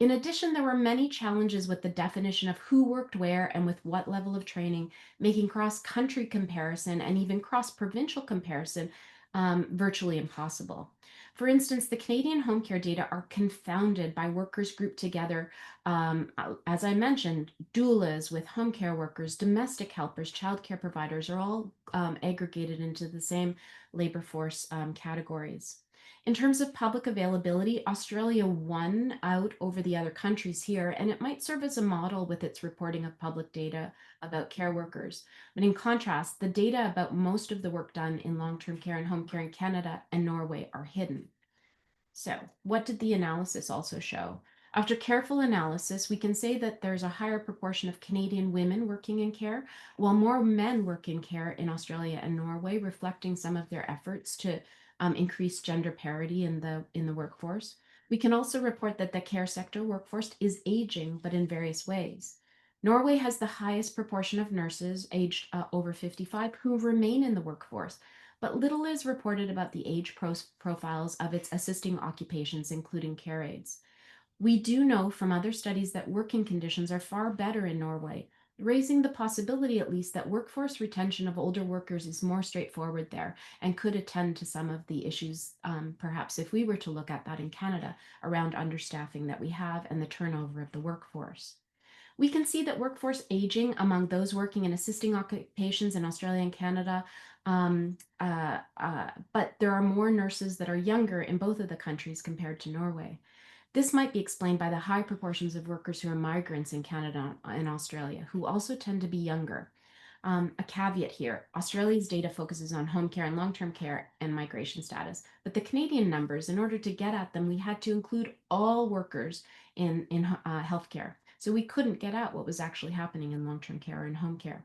[SPEAKER 4] In addition, there were many challenges with the definition of who worked where and with what level of training, making cross-country comparison and even cross-provincial comparison virtually impossible. For instance, the Canadian home care data are confounded by workers grouped together. As I mentioned, doulas with home care workers, domestic helpers, childcare providers are all aggregated into the same labor force categories. In terms of public availability, Australia won out over the other countries here, and it might serve as a model with its reporting of public data about care workers. But in contrast, the data about most of the work done in long-term care and home care in Canada and Norway are hidden. So, what did the analysis also show? After careful analysis, we can say that there's a higher proportion of Canadian women working in care, while more men work in care in Australia and Norway, reflecting some of their efforts to increase gender parity in the workforce. We can also report that the care sector workforce is aging, but in various ways. Norway has the highest proportion of nurses aged over 55 who remain in the workforce, but little is reported about the age profiles of its assisting occupations, including care aides. We do know from other studies that working conditions are far better in Norway, raising the possibility at least that workforce retention of older workers is more straightforward there and could attend to some of the issues, perhaps if we were to look at that in Canada, around understaffing that we have and the turnover of the workforce. We can see that workforce aging among those working in assisting occupations in Australia and Canada, but there are more nurses that are younger in both of the countries compared to Norway. This might be explained by the high proportions of workers who are migrants in Canada and Australia, who also tend to be younger. A caveat here, Australia's data focuses on home care and long-term care and migration status, but the Canadian numbers, in order to get at them, we had to include all workers in healthcare. So we couldn't get at what was actually happening in long-term care and home care.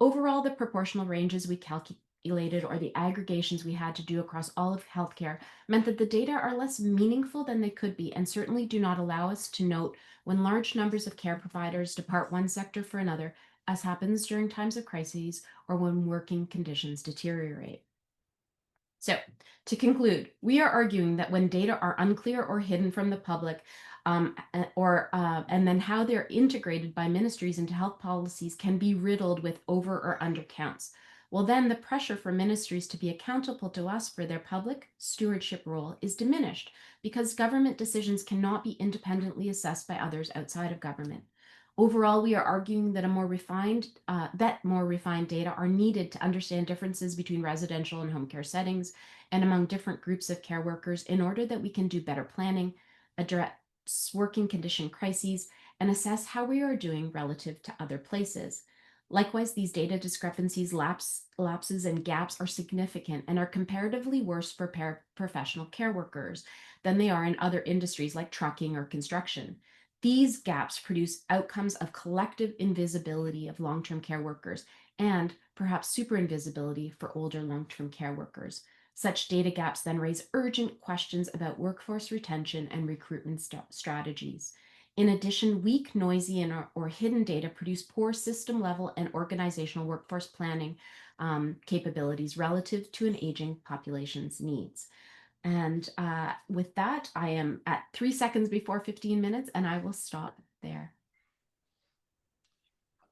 [SPEAKER 4] Overall, the proportional ranges we calculated, or the aggregations we had to do across all of healthcare, meant that the data are less meaningful than they could be, and certainly do not allow us to note when large numbers of care providers depart one sector for another, as happens during times of crises or when working conditions deteriorate. So, to conclude, we are arguing that when data are unclear or hidden from the public, and then how they're integrated by ministries into health policies can be riddled with over or under counts. Well, then the pressure for ministries to be accountable to us for their public stewardship role is diminished, because government decisions cannot be independently assessed by others outside of government. Overall, we are arguing that more refined data are needed to understand differences between residential and home care settings and among different groups of care workers, in order that we can do better planning, address working condition crises, and assess how we are doing relative to other places. Likewise, these data discrepancies, lapses, and gaps are significant and are comparatively worse for professional care workers than they are in other industries like trucking or construction. These gaps produce outcomes of collective invisibility of long-term care workers and perhaps super invisibility for older long-term care workers. Such data gaps then raise urgent questions about workforce retention and recruitment strategies. In addition, weak, noisy, or hidden data produce poor system-level and organizational workforce planning capabilities relative to an aging population's needs. And with that, I am at 3 seconds before 15 minutes, and I will stop there.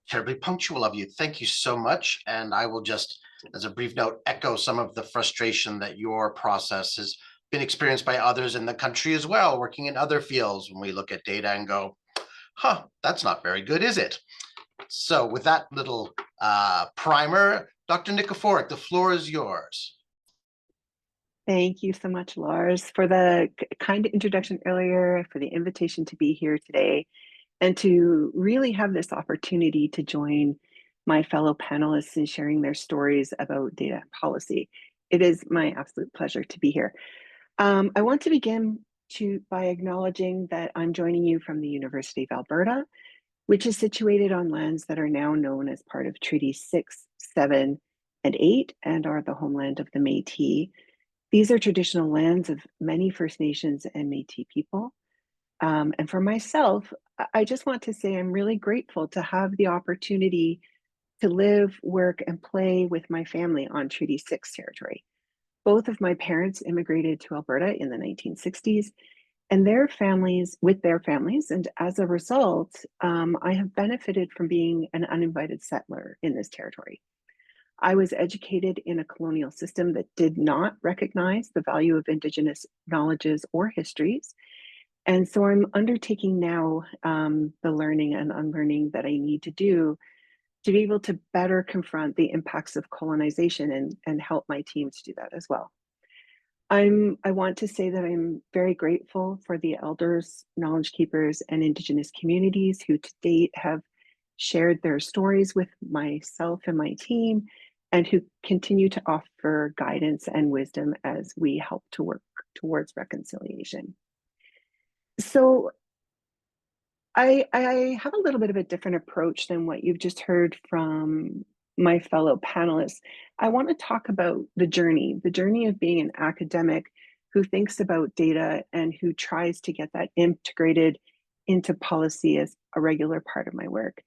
[SPEAKER 1] Terribly punctual of you. Thank you so much. And I will just, as a brief note, echo some of the frustration that your process has been experienced by others in the country as well, working in other fields, when we look at data and go, huh, that's not very good, is it? So with that little primer, Dr. Nykiforuk, the floor is yours.
[SPEAKER 5] Thank you so much, Lars, for the kind introduction earlier, for the invitation to be here today, and to really have this opportunity to join my fellow panelists in sharing their stories about data and policy. It is my absolute pleasure to be here. I want to begin by acknowledging that I'm joining you from the University of Alberta, which is situated on lands that are now known as part of Treaty 6, 7, and 8, and are the homeland of the Métis. These are traditional lands of many First Nations and Métis people. And for myself, I just want to say I'm really grateful to have the opportunity to live, work, and play with my family on Treaty 6 territory. Both of my parents immigrated to Alberta in the 1960s, and with their families, and as a result, I have benefited from being an uninvited settler in this territory. I was educated in a colonial system that did not recognize the value of Indigenous knowledges or histories. And so I'm undertaking now the learning and unlearning that I need to do to be able to better confront the impacts of colonization and help my team to do that as well. I want to say that I'm very grateful for the elders, knowledge keepers, and Indigenous communities who to date have shared their stories with myself and my team, and who continue to offer guidance and wisdom as we help to work towards reconciliation. So I have a little bit of a different approach than what you've just heard from my fellow panelists. I want to talk about the journey of being an academic who thinks about data and who tries to get that integrated into policy as a regular part of my work.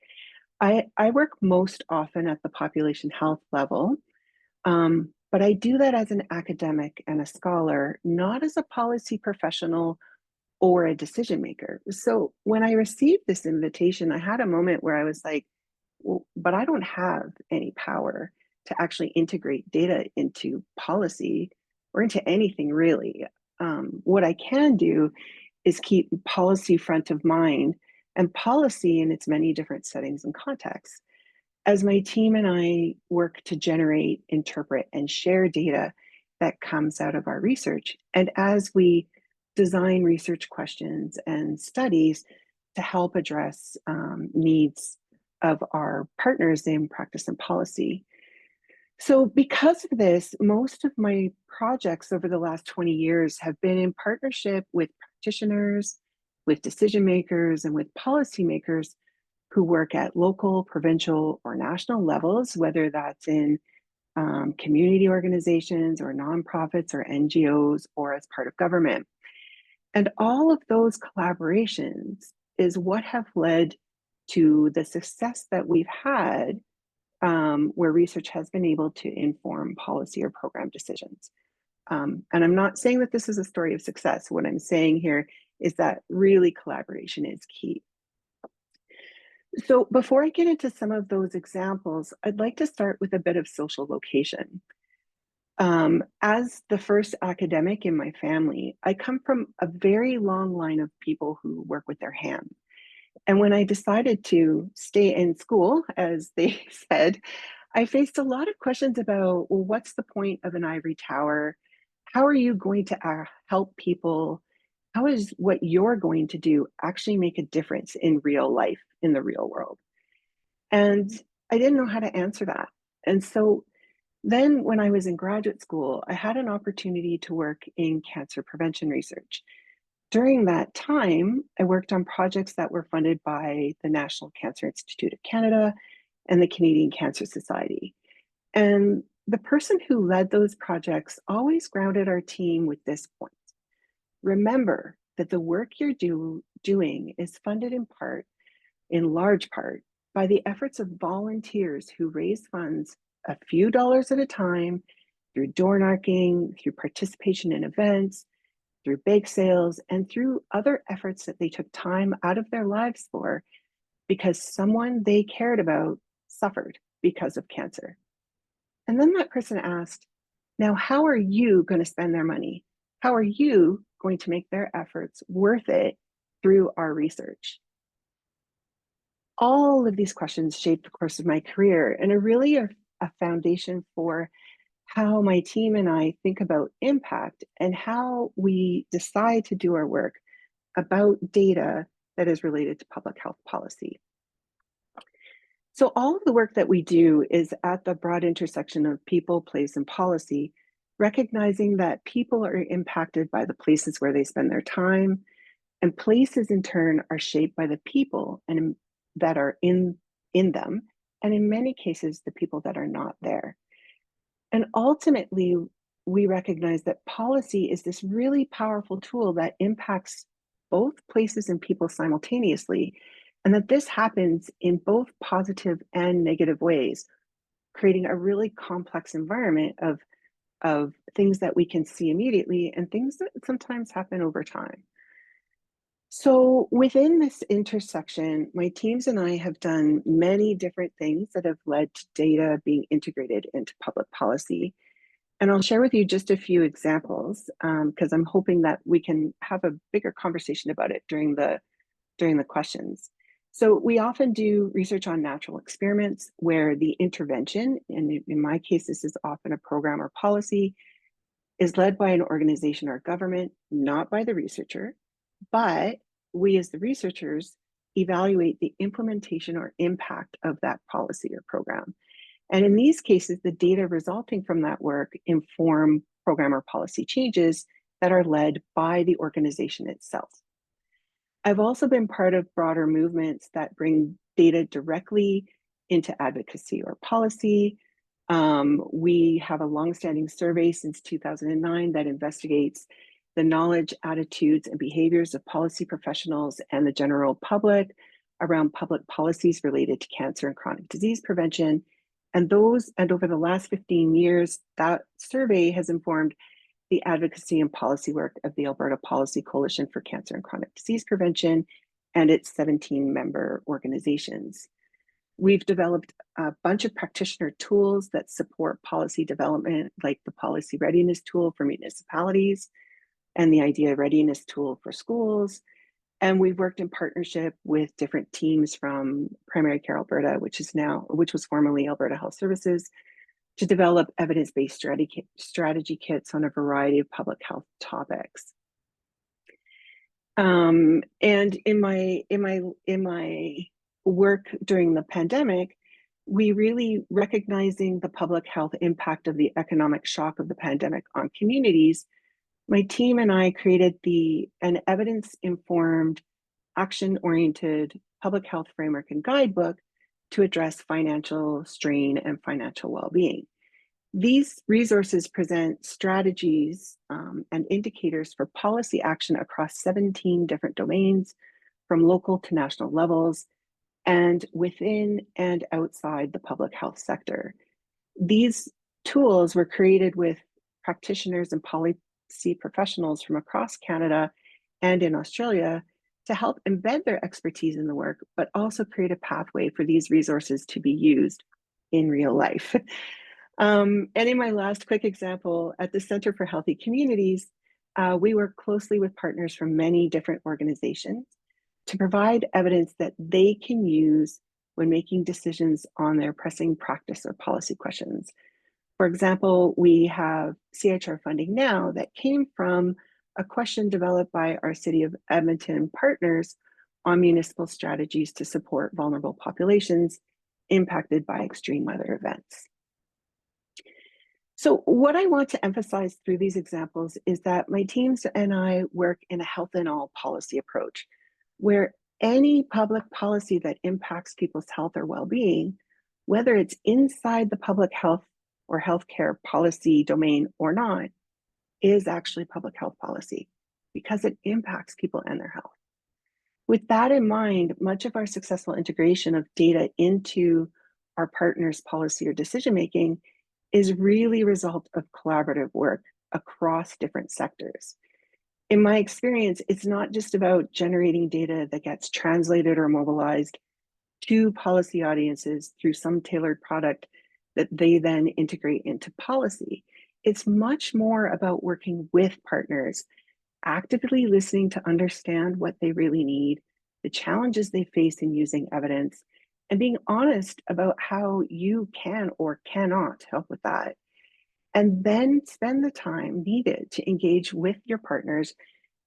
[SPEAKER 5] I work most often at the population health level, but I do that as an academic and a scholar, not as a policy professional or a decision maker. So when I received this invitation, I had a moment where I was like, well, but I don't have any power to actually integrate data into policy or into anything really. What I can do is keep policy front of mind and policy in its many different settings and contexts. As my team and I work to generate, interpret, and share data that comes out of our research, and as we design research questions and studies to help address needs of our partners in practice and policy. So because of this, most of my projects over the last 20 years have been in partnership with practitioners, with decision makers, and with policymakers who work at local, provincial, or national levels, whether that's in community organizations or nonprofits or NGOs or as part of government. And all of those collaborations is what have led to the success that we've had where research has been able to inform policy or program decisions. And I'm not saying that this is a story of success. What I'm saying here is that really collaboration is key. So before I get into some of those examples, I'd like to start with a bit of social location. As the first academic in my family, I come from a very long line of people who work with their hands. And when I decided to stay in school, as they said, I faced a lot of questions about, well, what's the point of an ivory tower? How are you going to help people? How is what you're going to do actually make a difference in real life, in the real world? And I didn't know how to answer that. And so then when I was in graduate school, I had an opportunity to work in cancer prevention research. During that time, I worked on projects that were funded by the National Cancer Institute of Canada and the Canadian Cancer Society. And the person who led those projects always grounded our team with this point. Remember that the work you're doing is funded in large part, by the efforts of volunteers who raise funds a few dollars at a time through door knocking, through participation in events, through bake sales, and through other efforts that they took time out of their lives for because someone they cared about suffered because of cancer. And then that person asked, now, how are you going to spend their money? How are you going to make their efforts worth it through our research? All of these questions shaped the course of my career and are really a foundation for how my team and I think about impact and how we decide to do our work about data that is related to public health policy. So all of the work that we do is at the broad intersection of people, place, and policy, recognizing that people are impacted by the places where they spend their time, and places in turn are shaped by the people and that are in them, and in many cases, the people that are not there. And ultimately, we recognize that policy is this really powerful tool that impacts both places and people simultaneously, and that this happens in both positive and negative ways, creating a really complex environment of things that we can see immediately and things that sometimes happen over time. So within this intersection, my teams and I have done many different things that have led to data being integrated into public policy. And I'll share with you just a few examples because I'm hoping that we can have a bigger conversation about it during the questions. So we often do research on natural experiments where the intervention, and in my case, this is often a program or policy, is led by an organization or government, not by the researcher, but we as the researchers evaluate the implementation or impact of that policy or program. And in these cases, the data resulting from that work inform program or policy changes that are led by the organization itself. I've also been part of broader movements that bring data directly into advocacy or policy. We have a longstanding survey since 2009 that investigates the knowledge, attitudes, and behaviors of policy professionals and the general public around public policies related to cancer and chronic disease prevention. And over the last 15 years, that survey has informed the advocacy and policy work of the Alberta Policy Coalition for Cancer and Chronic Disease Prevention and its 17 member organizations. We've developed a bunch of practitioner tools that support policy development, like the Policy Readiness Tool for municipalities and the Idea Readiness Tool for schools. And we've worked in partnership with different teams from Primary Care Alberta, which was formerly Alberta Health Services, to develop evidence-based strategy kits on a variety of public health topics. And in my work during the pandemic, we really recognizing the public health impact of the economic shock of the pandemic on communities, my team and I created an evidence-informed, action-oriented public health framework and guidebook to address financial strain and financial well-being. These resources present strategies and indicators for policy action across 17 different domains, from local to national levels, and within and outside the public health sector. These tools were created with practitioners and policy professionals from across Canada and in Australia to help embed their expertise in the work, but also create a pathway for these resources to be used in real life. And in my last quick example, at the Centre for Healthy Communities, we work closely with partners from many different organizations to provide evidence that they can use when making decisions on their pressing practice or policy questions. For example, we have CHR funding now that came from a question developed by our City of Edmonton partners on municipal strategies to support vulnerable populations impacted by extreme weather events. So what I want to emphasize through these examples is that my teams and I work in a health in all policy approach, where any public policy that impacts people's health or well-being, whether it's inside the public health or healthcare policy domain or not, is actually public health policy because it impacts people and their health. With that in mind, much of our successful integration of data into our partners' policy or decision-making is really a result of collaborative work across different sectors. In my experience, it's not just about generating data that gets translated or mobilized to policy audiences through some tailored product that they then integrate into policy. It's much more about working with partners, actively listening to understand what they really need, the challenges they face in using evidence, and being honest about how you can or cannot help with that. And then spend the time needed to engage with your partners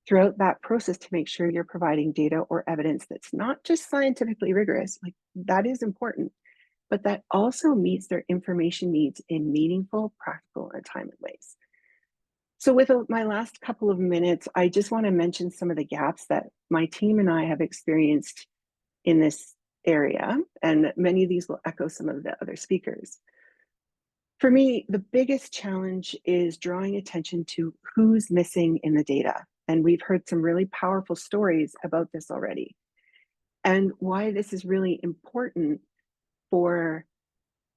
[SPEAKER 5] throughout that process to make sure you're providing data or evidence that's not just scientifically rigorous, like that is important, but that also meets their information needs in meaningful, practical, and timely ways. So with my last couple of minutes, I just want to mention some of the gaps that my team and I have experienced in this area, and many of these will echo some of the other speakers. For me, the biggest challenge is drawing attention to who's missing in the data. And we've heard some really powerful stories about this already, and why this is really important for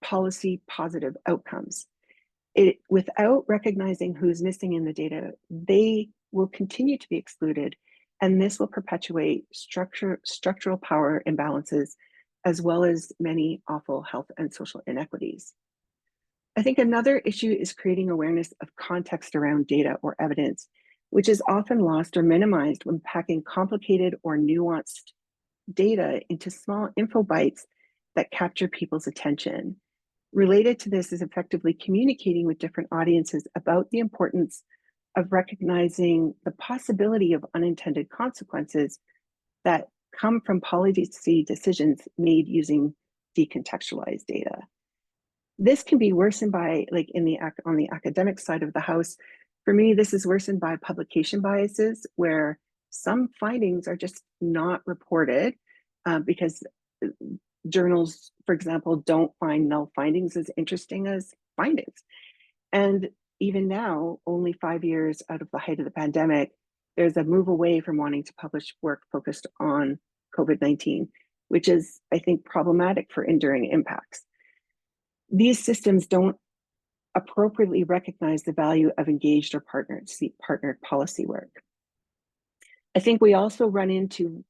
[SPEAKER 5] policy positive outcomes. Without recognizing who's missing in the data, they will continue to be excluded And this will perpetuate structural power imbalances, as well as many awful health and social inequities. I think another issue is creating awareness of context around data or evidence, which is often lost or minimized when packing complicated or nuanced data into small info bites that capture people's attention. Related to this is effectively communicating with different audiences about the importance of recognizing the possibility of unintended consequences that come from policy decisions made using decontextualized data. This can be worsened by, like on the academic side of the house, for me, this is worsened by publication biases, where some findings are just not reported because journals, for example, don't find null findings as interesting as findings. And even now, only 5 years out of the height of the pandemic, there's a move away from wanting to publish work focused on COVID-19, which is, I think, problematic for enduring impacts. These systems don't appropriately recognize the value of engaged or partnered policy work. I think we also run into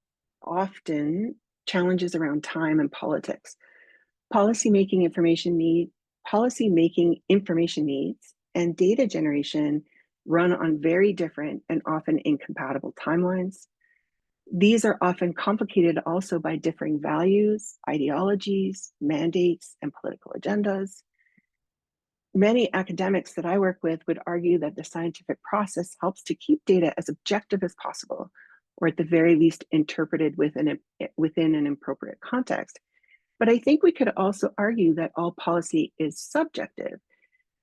[SPEAKER 5] often challenges around time and politics. Policymaking information needs and data generation run on very different and often incompatible timelines. These are often complicated also by differing values, ideologies, mandates, and political agendas. Many academics that I work with would argue that the scientific process helps to keep data as objective as possible, or at the very least interpreted within an appropriate context. But I think we could also argue that all policy is subjective.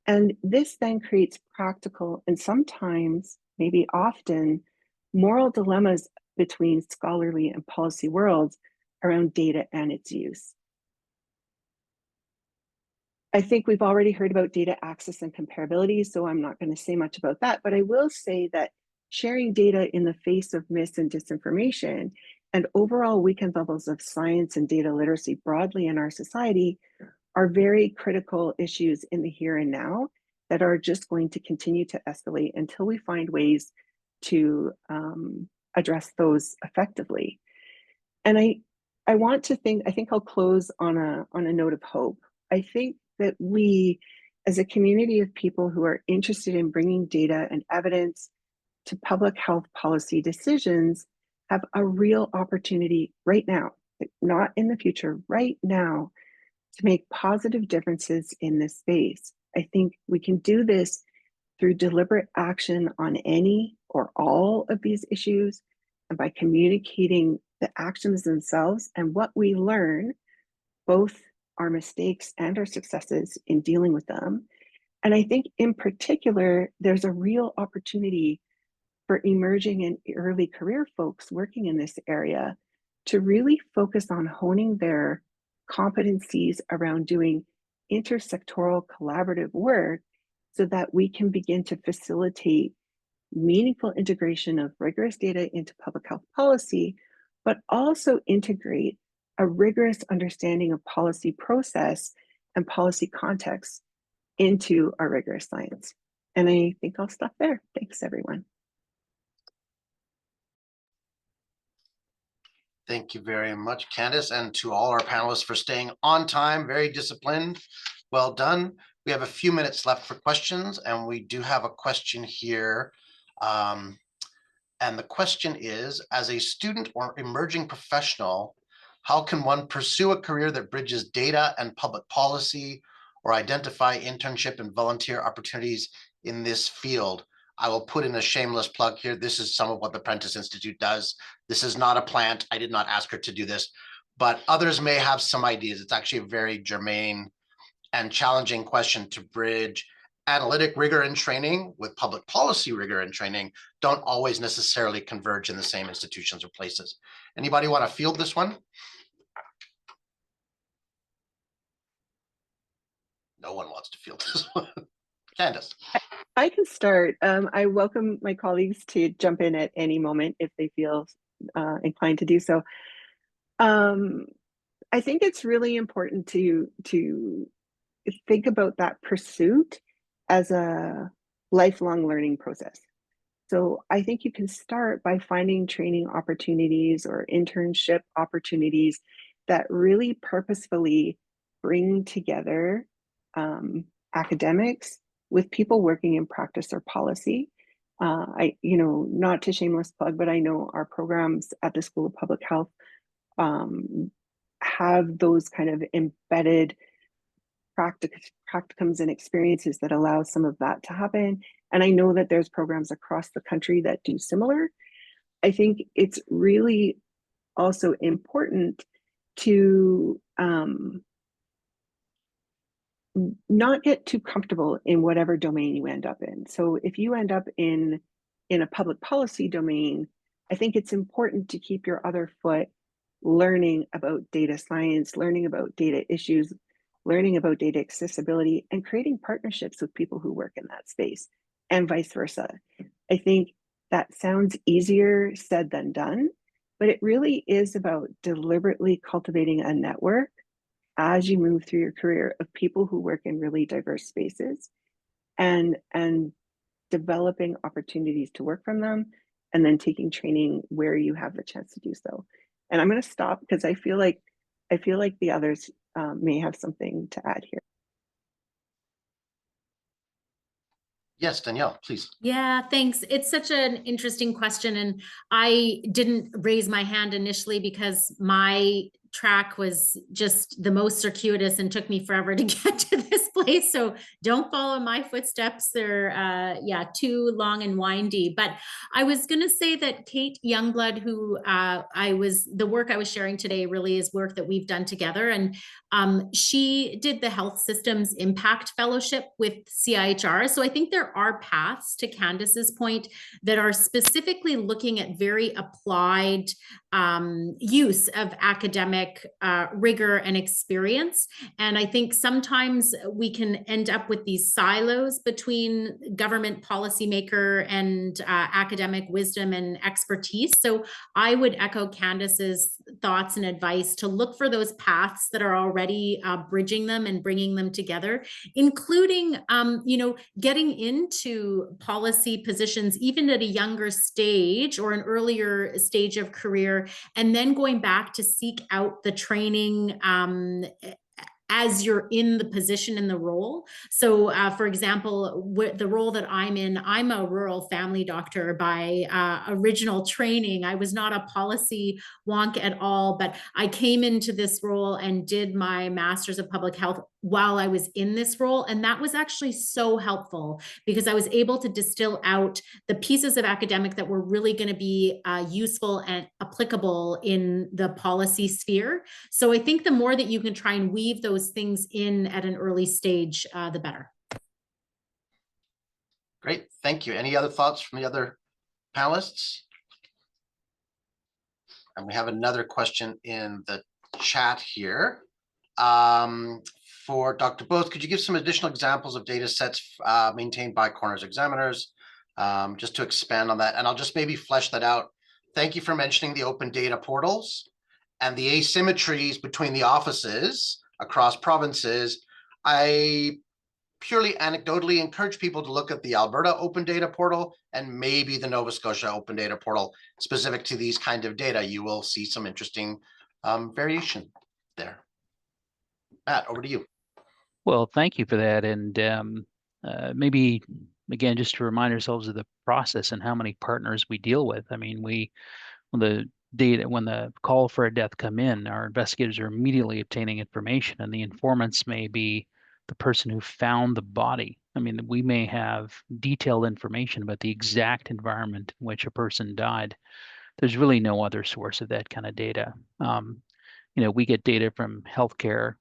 [SPEAKER 5] And this then creates practical and sometimes, maybe often, moral dilemmas between scholarly and policy worlds around data and its use. I think we've already heard about data access and comparability, so I'm not going to say much about that, but I will say that sharing data in the face of mis and disinformation and overall weakened levels of science and data literacy broadly in our society are very critical issues in the here and now that are just going to continue to escalate until we find ways to address those effectively. And I want to think, I think I'll close on a note of hope. I think that we, as a community of people who are interested in bringing data and evidence to public health policy decisions, have a real opportunity right now, not in the future, right now, to make positive differences in this space. I think we can do this through deliberate action on any or all of these issues, and by communicating the actions themselves and what we learn, both our mistakes and our successes in dealing with them. And I think in particular, there's a real opportunity for emerging and early career folks working in this area to really focus on honing their competencies around doing intersectoral collaborative work so that we can begin to facilitate meaningful integration of rigorous data into public health policy, but also integrate a rigorous understanding of policy process and policy context into our rigorous science. And I think I'll stop there. Thanks, everyone.
[SPEAKER 1] Thank you very much, Candace, and to all our panelists for staying on time, very disciplined. Well done. We have a few minutes left for questions, and we do have a question here. And the question is, as a student or emerging professional, how can one pursue a career that bridges data and public policy, or identify internship and volunteer opportunities in this field? I will put in a shameless plug here. This is some of what the Prentice Institute does. This is not a plant. I did not ask her to do this, but others may have some ideas. It's actually a very germane and challenging question to bridge. Analytic rigor and training with public policy rigor and training don't always necessarily converge in the same institutions or places. Anybody want to field this one? No one wants to field this one. Candace.
[SPEAKER 5] I can start. I welcome my colleagues to jump in at any moment if they feel inclined to do so. I think it's really important to think about that pursuit as a lifelong learning process. So I think you can start by finding training opportunities or internship opportunities that really purposefully bring together academics with people working in practice or policy. Not to shameless plug, but I know our programs at the School of Public Health have those kind of embedded practicums and experiences that allow some of that to happen. And I know that there's programs across the country that do similar. I think it's really also important to not get too comfortable in whatever domain you end up in. So if you end up in a public policy domain, I think it's important to keep your other foot learning about data science, learning about data issues, learning about data accessibility, and creating partnerships with people who work in that space, and vice versa. I think that sounds easier said than done, but it really is about deliberately cultivating a network as you move through your career of people who work in really diverse spaces, and developing opportunities to work from them, and then taking training where you have the chance to do so. And I'm going to stop because I feel like the others may have something to add here.
[SPEAKER 1] Yes, Danièle, please.
[SPEAKER 3] Yeah, thanks. It's such an interesting question. And I didn't raise my hand initially because my track was just the most circuitous and took me forever to get to this place. So don't follow my footsteps. They're too long and windy. But I was going to say that Kate Youngblood, who the work I was sharing today really is work that we've done together. And she did the Health Systems Impact Fellowship with CIHR. So I think there are paths, to Candace's point, that are specifically looking at very applied use of academic rigor and experience. And I think sometimes we can end up with these silos between government policymaker and academic wisdom and expertise. So I would echo Candace's thoughts and advice to look for those paths that are already bridging them and bringing them together, including, getting into policy positions, even at a younger stage or an earlier stage of career, and then going back to seek out the training as you're in the position in the role. So for example, the role that I'm in, I'm a rural family doctor by original training. I was not a policy wonk at all, but I came into this role and did my master's of public health while I was in this role. And that was actually so helpful because I was able to distill out the pieces of academic that were really going to be useful and applicable in the policy sphere. So I think the more that you can try and weave those things in at an early stage, the better.
[SPEAKER 1] Great, thank you. Any other thoughts from the other panelists? And we have another question in the chat here. For Dr. Booth, could you give some additional examples of data sets maintained by coroner's examiners, just to expand on that? And I'll just maybe flesh that out. Thank you for mentioning the open data portals and the asymmetries between the offices across provinces. I purely anecdotally encourage people to look at the Alberta open data portal and maybe the Nova Scotia open data portal specific to these kind of data. You will see some interesting variation there. Matt, over to you.
[SPEAKER 2] Well, thank you for that. And maybe, again, just to remind ourselves of the process and how many partners we deal with. I mean, when the call for a death come in, our investigators are immediately obtaining information, and the informants may be the person who found the body. I mean, we may have detailed information about the exact environment in which a person died. There's really no other source of that kind of data. We get data from healthcare.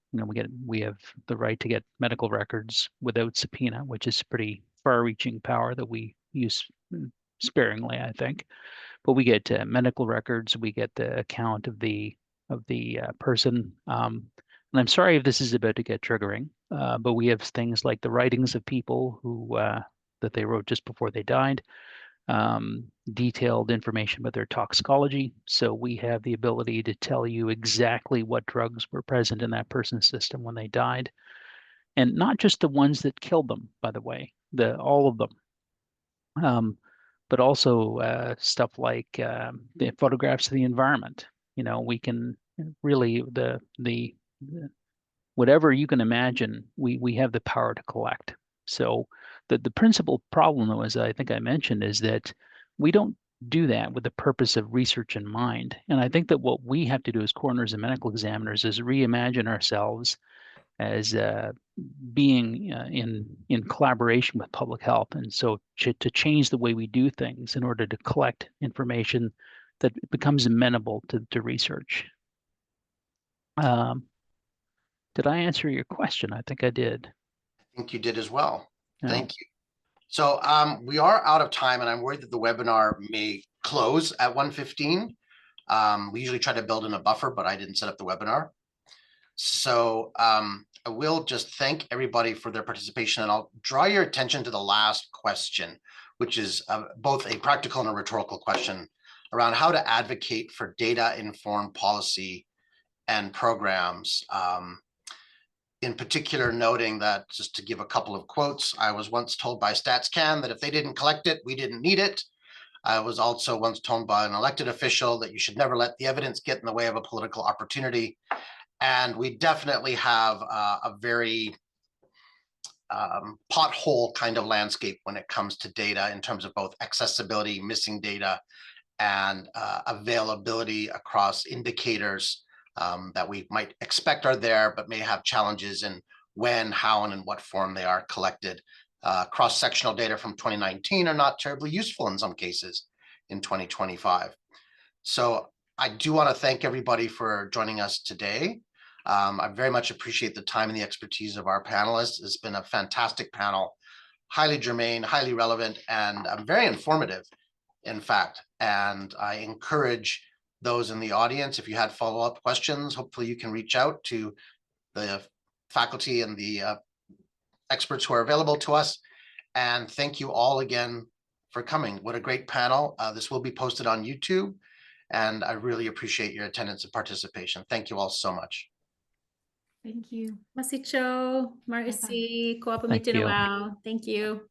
[SPEAKER 2] We have the right to get medical records without subpoena, which is pretty far-reaching power that we use sparingly, I think. But we get medical records. We get the account of the person. And I'm sorry if this is about to get triggering, but we have things like the writings of people who that they wrote just before they died. Detailed information about their toxicology. So we have the ability to tell you exactly what drugs were present in that person's system when they died. And not just the ones that killed them, by the way, all of them. but also stuff like the photographs of the environment. You know, we can really whatever you can imagine, we have the power to collect. So the principal problem, though, as I think I mentioned, is that we don't do that with the purpose of research in mind. And I think that what we have to do as coroners and medical examiners is reimagine ourselves as being in collaboration with public health. And so to change the way we do things in order to collect information that becomes amenable to research. Did I answer your question? I think I did.
[SPEAKER 1] I think you did as well.
[SPEAKER 2] Yeah.
[SPEAKER 1] Thank you. So we are out of time, and I'm worried that the webinar may close at 1:15. We usually try to build in a buffer, but I didn't set up the webinar. So I will just thank everybody for their participation, and I'll draw your attention to the last question, which is both a practical and a rhetorical question around how to advocate for data-informed policy and programs. In particular, noting that, just to give a couple of quotes, I was once told by StatsCan that if they didn't collect it, we didn't need it. I was also once told by an elected official that you should never let the evidence get in the way of a political opportunity. And we definitely have a very pothole kind of landscape when it comes to data in terms of both accessibility, missing data, and availability across indicators that we might expect are there, but may have challenges in when, how, and in what form they are collected. Cross-sectional data from 2019 are not terribly useful in some cases in 2025. So I do want to thank everybody for joining us today. I very much appreciate the time and the expertise of our panelists. It's been a fantastic panel, highly germane, highly relevant, and very informative, in fact. And I encourage those in the audience, if you had follow-up questions, hopefully you can reach out to the faculty and the experts who are available to us. And thank you all again for coming. What a great panel. This will be posted on YouTube, and I really appreciate your attendance and participation. Thank you all so much.
[SPEAKER 4] Thank you.
[SPEAKER 3] Masicho, Marcy,
[SPEAKER 2] Thank you.
[SPEAKER 3] Thank you.